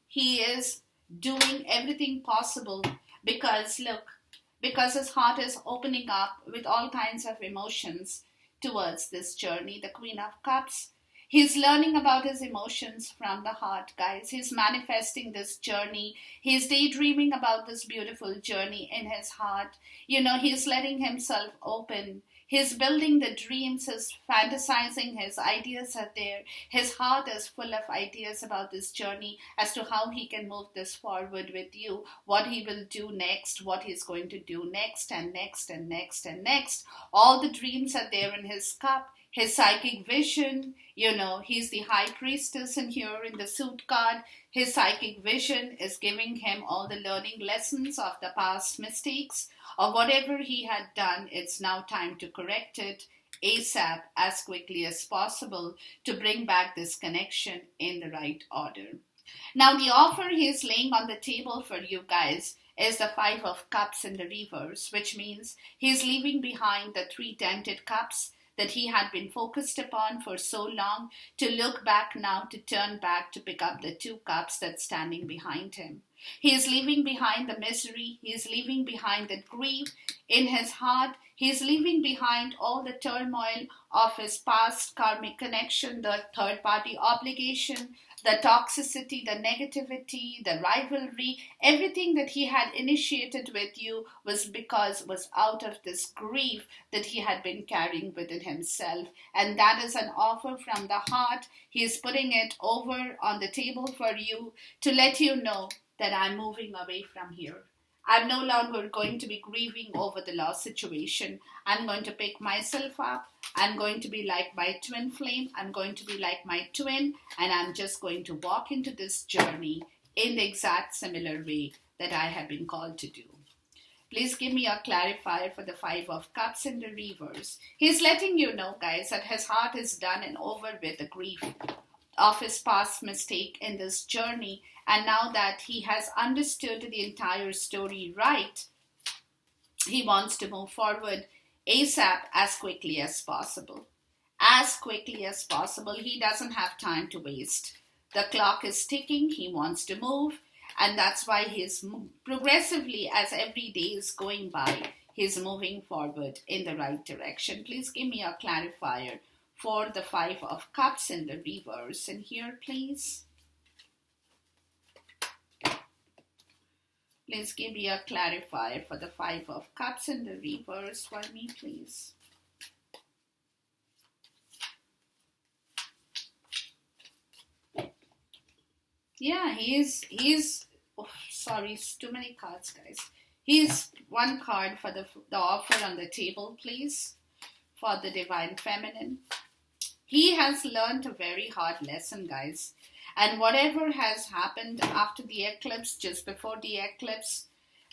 he is doing everything possible because his heart is opening up with all kinds of emotions towards this journey, the Queen of Cups. He's learning about his emotions from the heart, guys. He's manifesting this journey. He's daydreaming about this beautiful journey in his heart. He's letting himself open. He's building the dreams, he's fantasizing, his ideas are there. His heart is full of ideas about this journey as to how he can move this forward with you, what he will do next, what he's going to do next and next and next and next. All the dreams are there in his cup. His psychic vision, he's the High Priestess in here in the Suit card. His psychic vision is giving him all the learning lessons of the past mistakes or whatever he had done. It's now time to correct it ASAP, as quickly as possible, to bring back this connection in the right order. Now, the offer he's laying on the table for you guys is the Five of Cups in the reverse, which means he's leaving behind the three dented cups that he had been focused upon for so long, to look back now, to turn back, to pick up the two cups that's standing behind him. He is leaving behind the misery. He is leaving behind the grief in his heart. He is leaving behind all the turmoil of his past karmic connection, the third party obligation, the toxicity, the negativity, the rivalry. Everything that he had initiated with you was out of this grief that he had been carrying within himself. And that is an offer from the heart. He is putting it over on the table for you to let you know that I'm moving away from here. I'm no longer going to be grieving over the lost situation. I'm going to pick myself up. I'm going to be like my twin flame. I'm going to be like my twin. And I'm just going to walk into this journey in the exact similar way that I have been called to do. Please give me a clarifier for the Five of Cups in the reverse. He's letting you know, guys, that his heart is done and over with the grief of his past mistake in this journey. And now that he has understood the entire story right, he wants to move forward ASAP, as quickly as possible. As quickly as possible. He doesn't have time to waste. The clock is ticking. He wants to move. And that's why he's progressively, as every day is going by, he's moving forward in the right direction. Please give me a clarifier for the Five of Cups in the reverse. And here, please. Please give me a clarifier for the Five of Cups in the reverse for me, please. Yeah, sorry, it's too many cards, guys. Here's one card for the offer on the table, please, for the Divine Feminine. He has learned a very hard lesson, guys. And whatever has happened after the eclipse, just before the eclipse,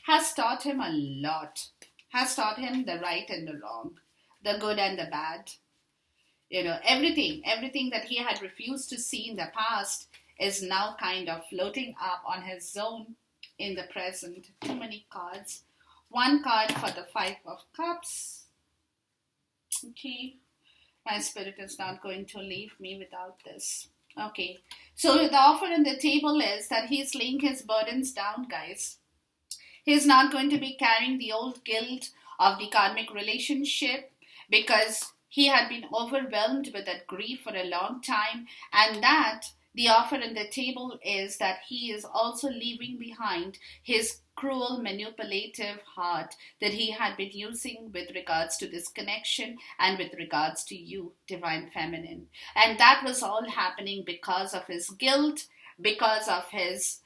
has taught him a lot. Has taught him the right and the wrong, the good and the bad. Everything that he had refused to see in the past is now kind of floating up on his zone in the present. Too many cards. One card for the Five of Cups. Okay. My spirit is not going to leave me without this. Okay. So the offer on the table is that he's laying his burdens down, guys. He's not going to be carrying the old guilt of the karmic relationship because he had been overwhelmed with that grief for a long time, and that the offer on the table is that he is also leaving behind his cruel, manipulative heart that he had been using with regards to this connection and with regards to you, Divine Feminine. And that was all happening because of his guilt, because of his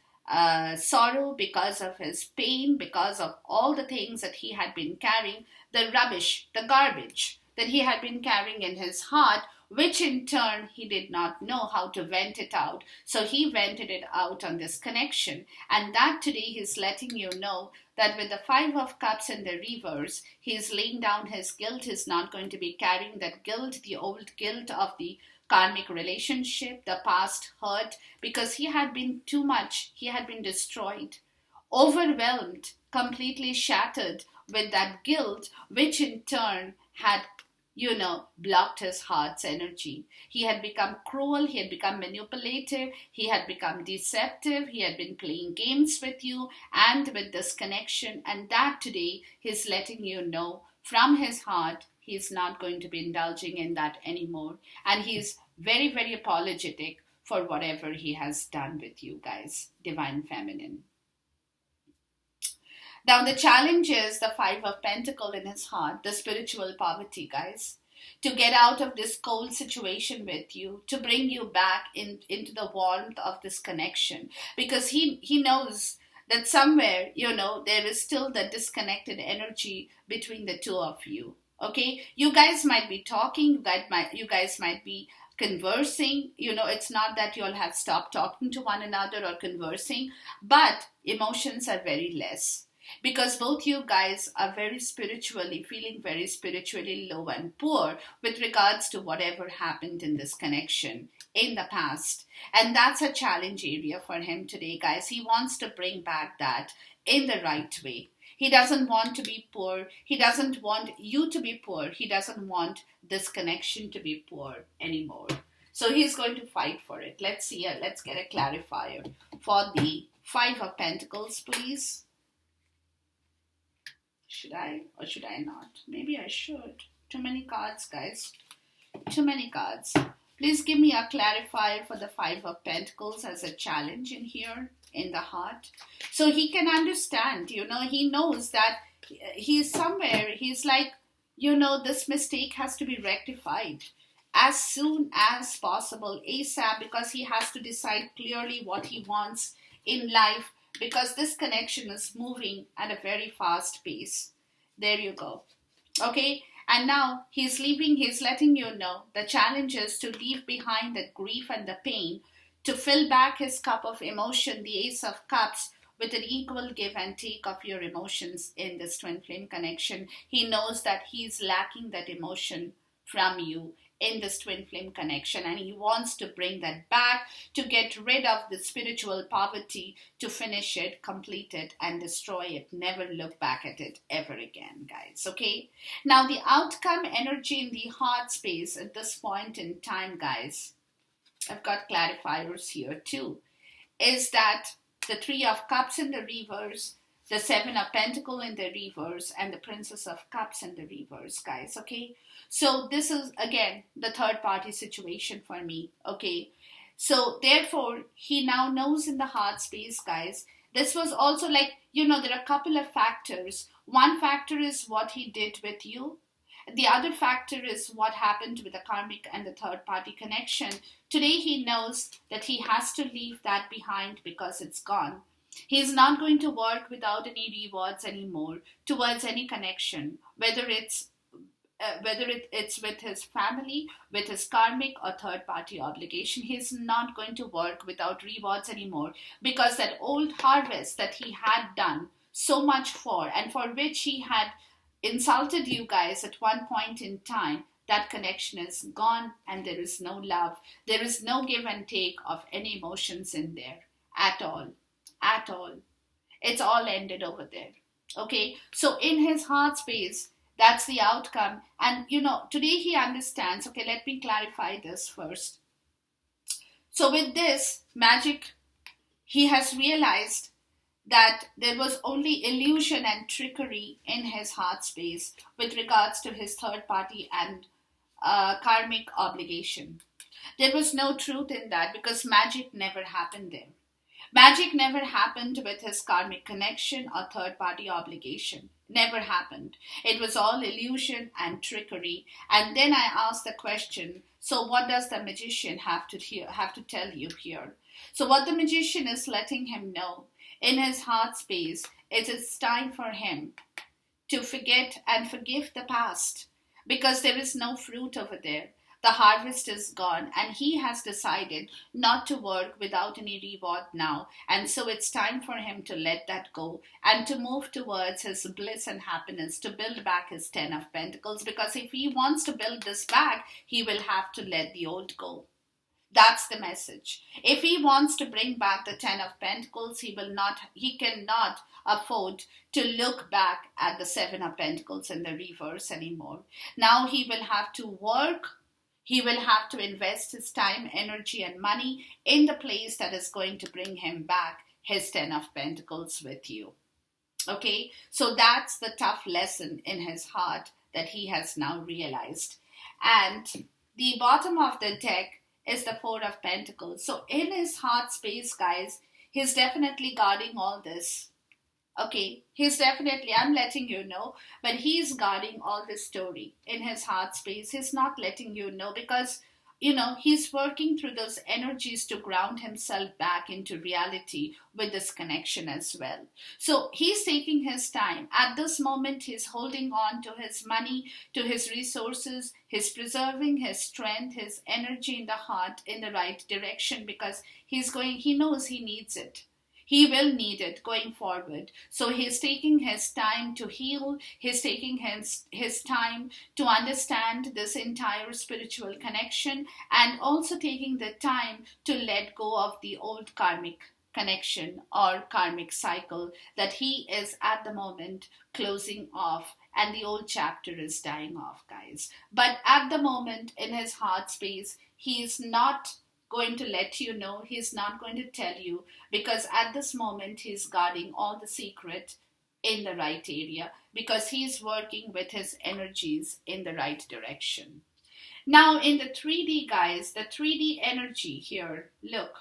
sorrow, because of his pain, because of all the things that he had been carrying, the rubbish, the garbage that he had been carrying in his heart, which in turn he did not know how to vent it out. So he vented it out on this connection. And that today he's letting you know that with the Five of Cups in the reverse, he's laying down his guilt. He's not going to be carrying that guilt, the old guilt of the karmic relationship, the past hurt, because he had been too much. He had been destroyed, overwhelmed, completely shattered with that guilt, which in turn had blocked his heart's energy. He had become cruel, he had become manipulative, he had become deceptive, he had been playing games with you and with this connection, and that today he's letting you know from his heart he's not going to be indulging in that anymore. And he's very, very apologetic for whatever he has done with you guys, Divine Feminine. Now the challenge is the Five of Pentacles in his heart, the spiritual poverty, guys. To get out of this cold situation with you, to bring you back into the warmth of this connection. Because he knows that somewhere, there is still the disconnected energy between the two of you. Okay? You guys might be talking, you guys might be conversing. It's not that you all have stopped talking to one another or conversing, but emotions are very less. because both you guys are very spiritually, feeling very spiritually low and poor with regards to whatever happened in this connection in the past. And that's a challenge area for him today, guys. He wants to bring back that in the right way. He doesn't want to be poor. He doesn't want you to be poor. He doesn't want this connection to be poor anymore. So he's going to fight for it. Let's see. Let's get a clarifier for the Five of Pentacles, please. Should I or should I not? Maybe I should. Too many cards, guys. Too many cards. Please give me a clarifier for the Five of Pentacles as a challenge in here, in the heart. So he can understand, he knows that he's somewhere, he's like, this mistake has to be rectified as soon as possible, ASAP, because he has to decide clearly what he wants in life, because this connection is moving at a very fast pace. There you go. Okay, and now he's letting you know the challenge is to leave behind the grief and the pain, to fill back his cup of emotion, the Ace of Cups, with an equal give and take of your emotions in this twin flame connection. He knows that he's lacking that emotion from you in this twin flame connection, and he wants to bring that back, to get rid of the spiritual poverty, to finish it, complete it, and destroy it. Never look back at it ever again, guys. Okay, now the outcome energy in the heart space at this point in time, guys, I've got clarifiers here too, is that the Three of Cups in the reverse, the Seven of Pentacles in the reverse, and the Princess of Cups in the reverse, guys, okay? So this is, again, the third party situation for me, okay? So therefore, he now knows in the heart space, guys, this was also like, there are a couple of factors. One factor is what he did with you. The other factor is what happened with the karmic and the third party connection. Today he knows that he has to leave that behind because it's gone. He's not going to work without any rewards anymore towards any connection, whether it's with his family, with his karmic or third party obligation. He's not going to work without rewards anymore, because that old harvest that he had done so much for, and for which he had insulted you guys at one point in time, that connection is gone, and there is no love. There is no give and take of any emotions in there at all. At all. It's all ended over there. Okay, so in his heart space, that's the outcome. And today he understands. Okay, let me clarify this first. So with this magic, he has realized that there was only illusion and trickery in his heart space with regards to his third party and karmic obligation. There was no truth in that, because magic never happened there. Magic never happened with his karmic connection or third party obligation. Never happened. It was all illusion and trickery. And then I asked the question, so what does the magician have to tell you here? So what the magician is letting him know in his heart space is it's time for him to forget and forgive the past, because there is no fruit over there. The harvest is gone, and he has decided not to work without any reward now. And so it's time for him to let that go and to move towards his bliss and happiness, to build back his Ten of Pentacles. Because if he wants to build this back, he will have to let the old go. That's the message. If he wants to bring back the Ten of Pentacles, he cannot afford to look back at the Seven of Pentacles in the reverse anymore. Now he will have to work. He will have to invest his time, energy, and money in the place that is going to bring him back his Ten of Pentacles with you. Okay, so that's the tough lesson in his heart that he has now realized. And the bottom of the deck is the Four of Pentacles. So in his heart space, guys, he's definitely guarding all this. Okay, I'm letting you know, but he's guarding all this story in his heart space. He's not letting you know because, he's working through those energies to ground himself back into reality with this connection as well. So he's taking his time. At this moment, he's holding on to his money, to his resources. He's preserving his strength, his energy in the heart in the right direction, because he knows he needs it. He will need it going forward. So he's taking his time to heal. He's taking his time to understand this entire spiritual connection, and also taking the time to let go of the old karmic connection or karmic cycle that he is at the moment closing off, and the old chapter is dying off, guys. But at the moment, in his heart space, he's not going to let you know, he's not going to tell you, because at this moment he's guarding all the secret in the right area, because he's working with his energies in the right direction. Now in the 3D, guys, the 3D energy here, look,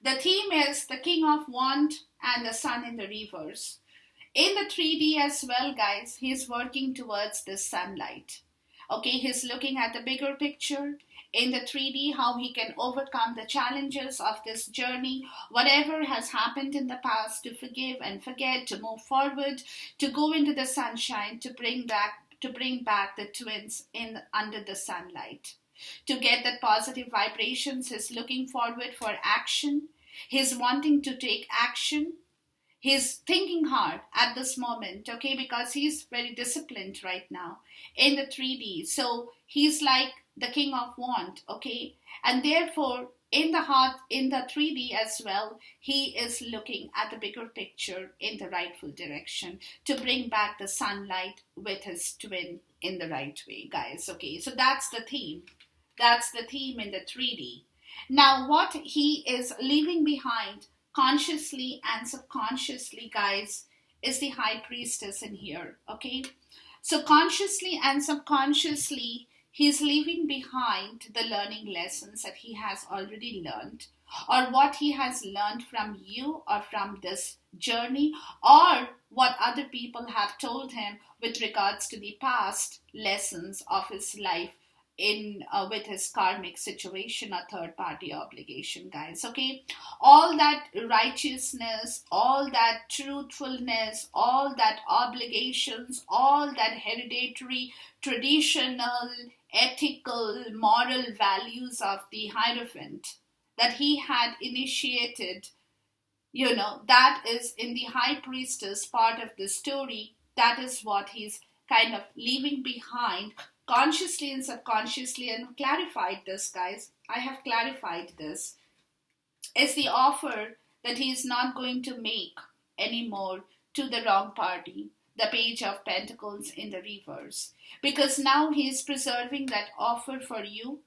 the theme is the King of Wands and the Sun in the reverse. In the 3D as well, guys, he's working towards the sunlight. Okay, he's looking at the bigger picture in the 3D, how he can overcome the challenges of this journey, whatever has happened in the past, to forgive and forget, to move forward, to go into the sunshine, to bring back the twins in under the sunlight. To get that positive vibrations, he's looking forward for action. He's wanting to take action. He's thinking hard at this moment, okay, because he's very disciplined right now in the 3D. So he's like the King of Wands, okay, and therefore in the heart, in the 3D as well, he is looking at the bigger picture in the rightful direction to bring back the sunlight with his twin in the right way, guys. Okay, so that's the theme. That's the theme in the 3D. Now, what he is leaving behind consciously and subconsciously, guys, is the High Priestess in here, okay? So consciously and subconsciously, he's leaving behind the learning lessons that he has already learned, or what he has learned from you or from this journey, or what other people have told him with regards to the past lessons of his life in with his karmic situation or third party obligation, guys. Okay, all that righteousness, all that truthfulness, all that obligations, all that hereditary, traditional, ethical, moral values of the Hierophant that he had initiated, you know, that is in the High Priestess part of the story. That is what he's kind of leaving behind consciously and subconsciously. And clarified this, guys, I have clarified this, is the offer that he is not going to make anymore to the wrong party, the Page of Pentacles in the reverse, because now he is preserving that offer for you,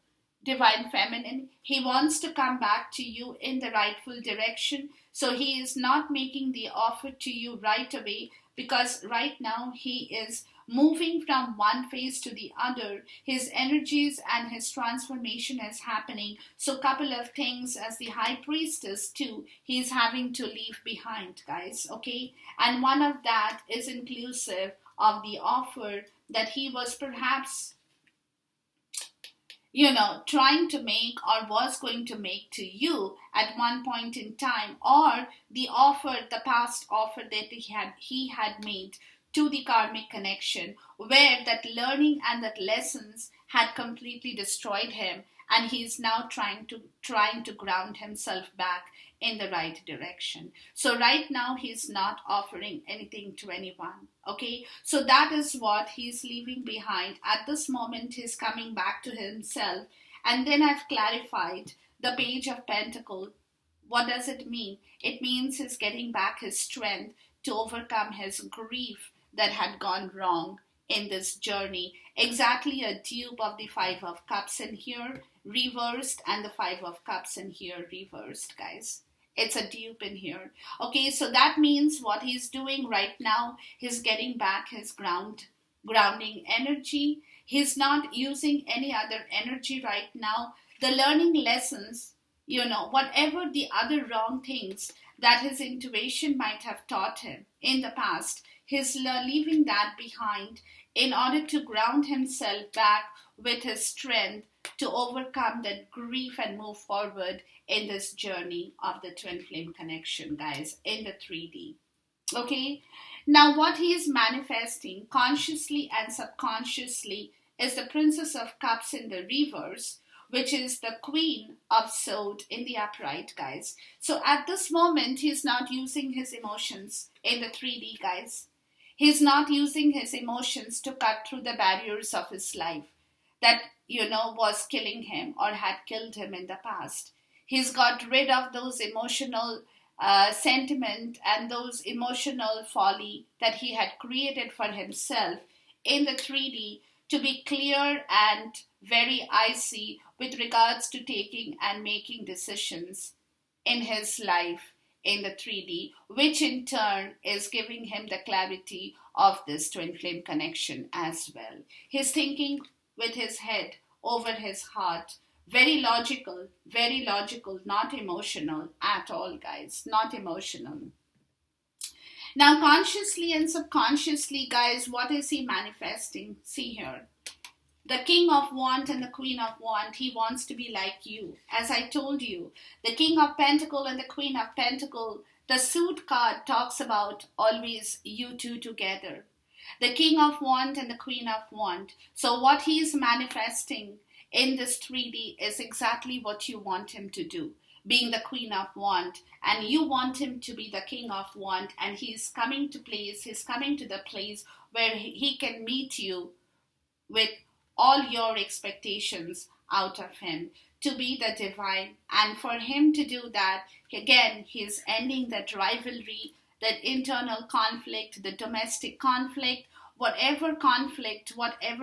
Divine Feminine. He wants to come back to you in the rightful direction, so he is not making the offer to you right away, because right now he is moving from one phase to the other. His energies and his transformation is happening. So couple of things as the High Priestess too, he's having to leave behind, guys, okay? And one of that is inclusive of the offer that he was perhaps, you know, trying to make or was going to make to you at one point in time, or the offer, the past offer that he had made to the karmic connection, where that learning and that lessons had completely destroyed him, and he's now trying to ground himself back in the right direction. So right now he's not offering anything to anyone, okay? So that is what he's leaving behind. At this moment he's coming back to himself. And then I've clarified the Page of Pentacles. What does it mean? It means he's getting back his strength to overcome his grief that had gone wrong in this journey. Exactly a dupe of the Five of Cups in here reversed, and the Five of Cups in here reversed, guys. It's a dupe in here. Okay, so that means what he's doing right now, he's getting back his grounding energy. He's not using any other energy right now. The learning lessons, you know, whatever the other wrong things that his intuition might have taught him in the past, he's leaving that behind in order to ground himself back with his strength to overcome that grief and move forward in this journey of the twin flame connection, guys, in the 3D. Okay, now what he is manifesting consciously and subconsciously is the Princess of Cups in the reverse, which is the Queen of Swords in the upright, guys. So at this moment, he's not using his emotions in the 3D, guys. He's not using his emotions to cut through the barriers of his life that, was killing him or had killed him in the past. He's got rid of those emotional sentiment and those emotional folly that he had created for himself in the 3D to be clear and very icy with regards to taking and making decisions in his life in the 3D, which in turn is giving him the clarity of this twin flame connection as well. He's thinking with his head over his heart. Very logical, not emotional at all, guys. Not emotional. Now, consciously and subconsciously, guys, what is he manifesting? See here. The King of Wands and the Queen of Wands, he wants to be like you. As I told you, the King of Pentacle and the Queen of Pentacle, the suit card talks about always you two together. The King of Wands and the Queen of Wands. So what he is manifesting in this 3D is exactly what you want him to do, being the Queen of Wands, and you want him to be the King of Wands, and he's coming to the place where he can meet you with all your expectations out of him, to be the divine. And for him to do that, again, he's ending that rivalry, that internal conflict, the domestic conflict, whatever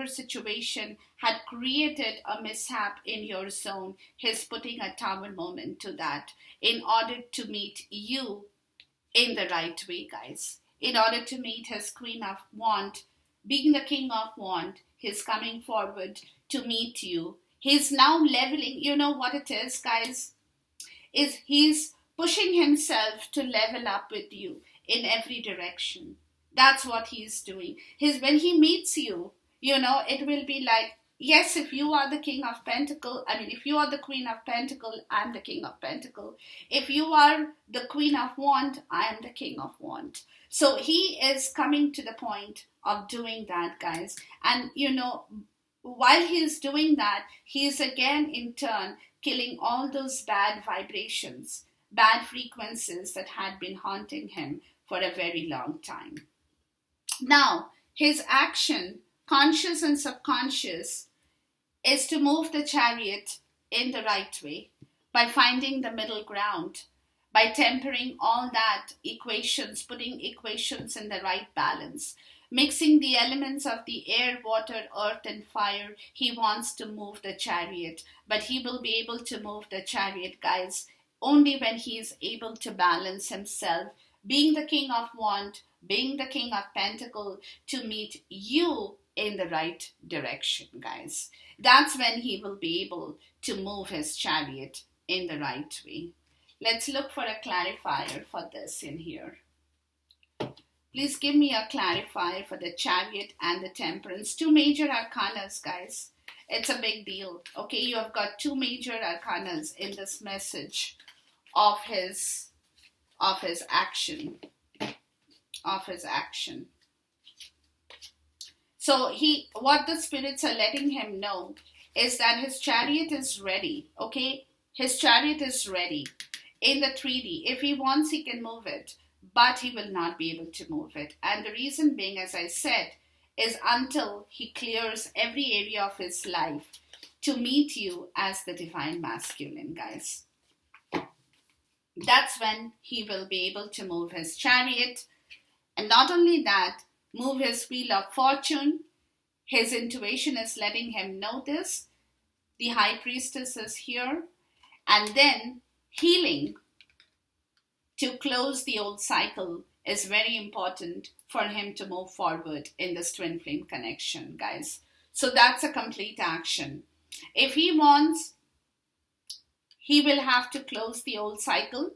situation had created a mishap in your zone. He's putting a tower moment to that in order to meet you in the right way, guys. In order to meet his Queen of Wands, being the King of Wands, he's coming forward to meet you. He's now leveling. You know what it is, guys? Is he's pushing himself to level up with you in every direction. That's what he's doing. When he meets you, it will be like, yes, if you are the King of Pentacle, if you are the Queen of Pentacle, I'm the King of Pentacle. If you are the Queen of Wands, I am the King of Wands. So he is coming to the point of doing that, guys. And, while he's doing that, he's again in turn killing all those bad vibrations, bad frequencies that had been haunting him for a very long time. Now, his action, conscious and subconscious, is to move the chariot in the right way by finding the middle ground, by tempering all that equations, putting equations in the right balance, mixing the elements of the air, water, earth, and fire. He wants to move the chariot, but he will be able to move the chariot, guys, only when he is able to balance himself, being the King of Wands, being the King of Pentacle, to meet you in the right direction, guys. That's when he will be able to move his chariot in the right way. Let's look for a clarifier for this in here. Please give me a clarifier for the Chariot and the Temperance. Two major arcanas, guys. It's a big deal. Okay, you have got two major arcanas in this message of his action. So what the spirits are letting him know is that his chariot is ready. Okay, his chariot is ready in the 3D. If he wants, he can move it, but he will not be able to move it. And the reason being, as I said, is until he clears every area of his life to meet you as the divine masculine, guys. That's when he will be able to move his chariot. And not only that, move his wheel of fortune. His intuition is letting him know this. The High Priestess is here. And then healing to close the old cycle is very important for him to move forward in this twin flame connection, guys. So that's a complete action. If he wants, he will have to close the old cycle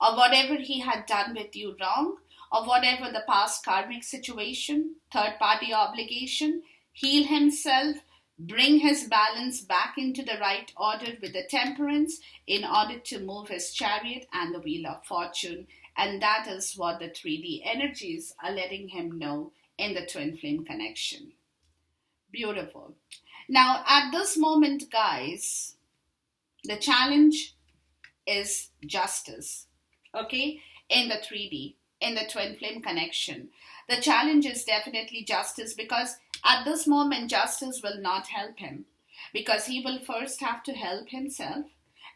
or whatever he had done with you wrong, or whatever the past karmic situation, third party obligation, heal himself, bring his balance back into the right order with the Temperance in order to move his chariot and the wheel of fortune. And that is what the 3D energies are letting him know in the twin flame connection. Beautiful. Now, at this moment, guys, the challenge is justice, okay, in the 3D, in the twin flame connection. The challenge is definitely justice, because at this moment, justice will not help him, because he will first have to help himself,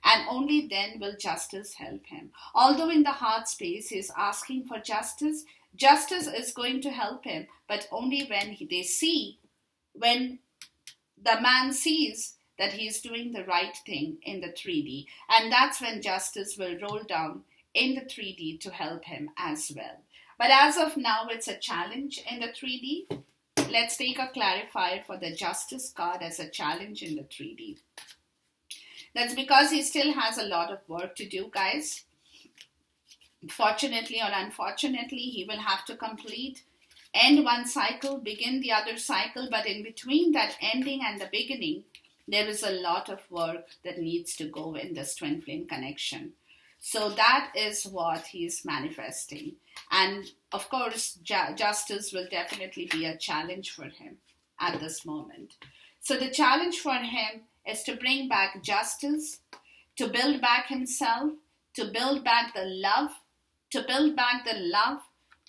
and only then will justice help him. Although in the heart space he is asking for justice, justice is going to help him, but only when when the man sees that he is doing the right thing in the 3D. And that's when justice will roll down in the 3D to help him as well. But as of now, it's a challenge in the 3D. Let's take a clarifier for the justice card as a challenge in the 3D. That's because he still has a lot of work to do, guys. Fortunately or unfortunately, he will have to end one cycle, begin the other cycle, but in between that ending and the beginning, there is a lot of work that needs to go in this twin flame connection. So that is what he is manifesting. And of course, justice will definitely be a challenge for him at this moment. So the challenge for him is to bring back justice, to build back himself, to build back the love,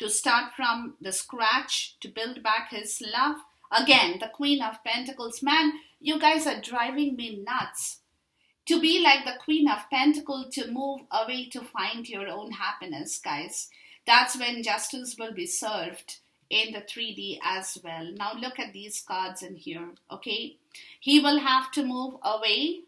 to start from the scratch, to build back his love. Again, the Queen of Pentacles. Man, you guys are driving me nuts. To be like the Queen of Pentacles, to move away to find your own happiness, guys. That's when justice will be served in the 3D as well. Now look at these cards in here, okay? He will have to move away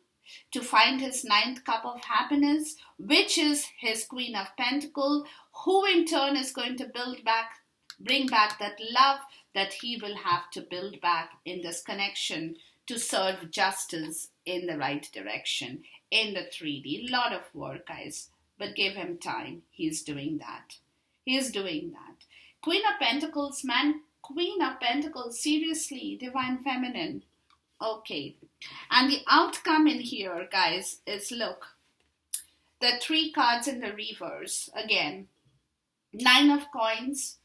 to find his ninth cup of happiness, which is his Queen of Pentacles, who in turn is going to bring back that love that he will have to build back in this connection to serve justice in the right direction in the 3D. Lot of work, guys, but give him time. He's doing that. Queen of Pentacles, man, Queen of Pentacles, seriously, Divine Feminine. Okay, and the outcome in here, guys, is look, the 3 cards in the reverse, again, 9 of coins,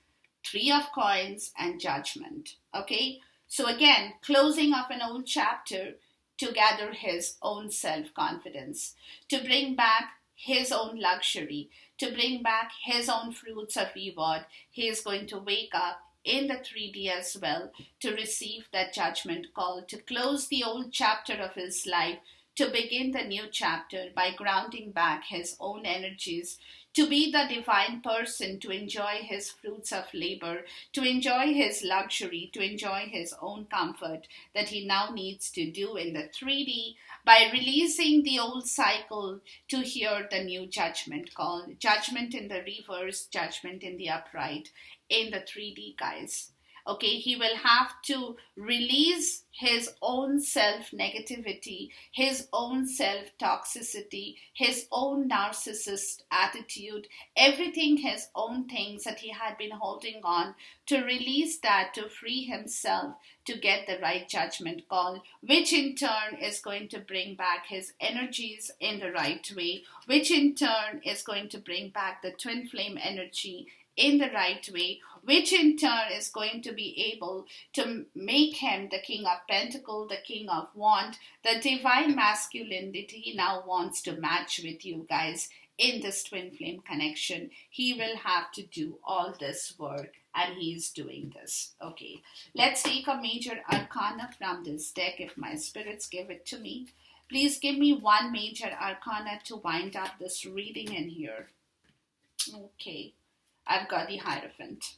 3 of coins, and Judgment, okay? So again, closing of an old chapter to gather his own self-confidence, to bring back his own luxury, to bring back his own fruits of reward. He is going to wake up in the 3D as well to receive that judgment call, to close the old chapter of his life, to begin the new chapter by grounding back his own energies, to be the divine person, to enjoy his fruits of labor, to enjoy his luxury, to enjoy his own comfort that he now needs to do in the 3D by releasing the old cycle to hear the new judgment call. Judgment in the reverse, judgment in the upright in the 3D, guys. Okay, he will have to release his own self-negativity, his own self-toxicity, his own narcissist attitude, everything, his own things that he had been holding on, to release that, to free himself, to get the right judgment call, which in turn is going to bring back his energies in the right way, which in turn is going to bring back the twin flame energy in the right way, which in turn is going to be able to make him the King of Pentacles, the King of Wands, the divine masculine that he now wants to match with you guys in this twin flame connection. He will have to do all this work, and he's doing this. Okay, let's take a major arcana from this deck if my spirits give it to me. Please give me one major arcana to wind up this reading in here. Okay, I've got the Hierophant.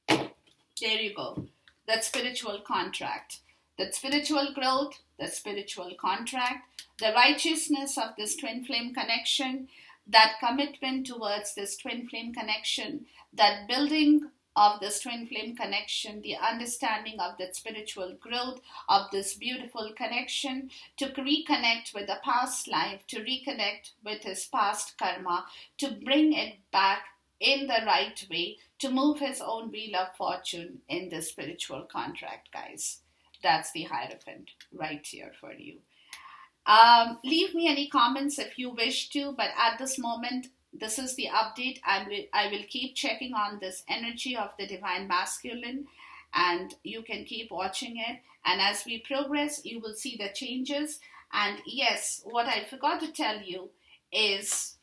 There you go. That spiritual contract, that spiritual growth, the spiritual contract, the righteousness of this twin flame connection, that commitment towards this twin flame connection, that building of this twin flame connection, the understanding of that spiritual growth of this beautiful connection, to reconnect with the past life, to reconnect with his past karma, to bring it back in the right way, to move his own wheel of fortune in the spiritual contract, guys. That's the Hierophant right here for you. Leave me any comments if you wish to, but at this moment, this is the update. I will keep checking on this energy of the divine masculine, and you can keep watching it. And as we progress, you will see the changes. And yes, what I forgot to tell you is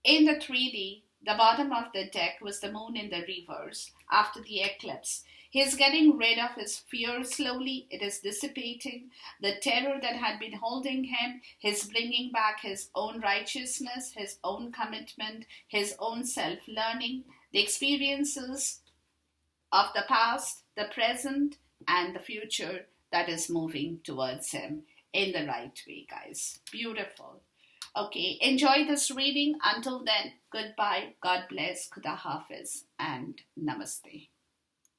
in the 3D, the bottom of the deck was the moon in the reverse after the eclipse. He's getting rid of his fear slowly. It is dissipating. The terror that had been holding him, he's bringing back his own righteousness, his own commitment, his own self learning, the experiences of the past, the present, and the future that is moving towards him in the right way, guys. Beautiful. Okay, enjoy this reading. Until then, goodbye, God bless, Khuda Hafiz, and Namaste.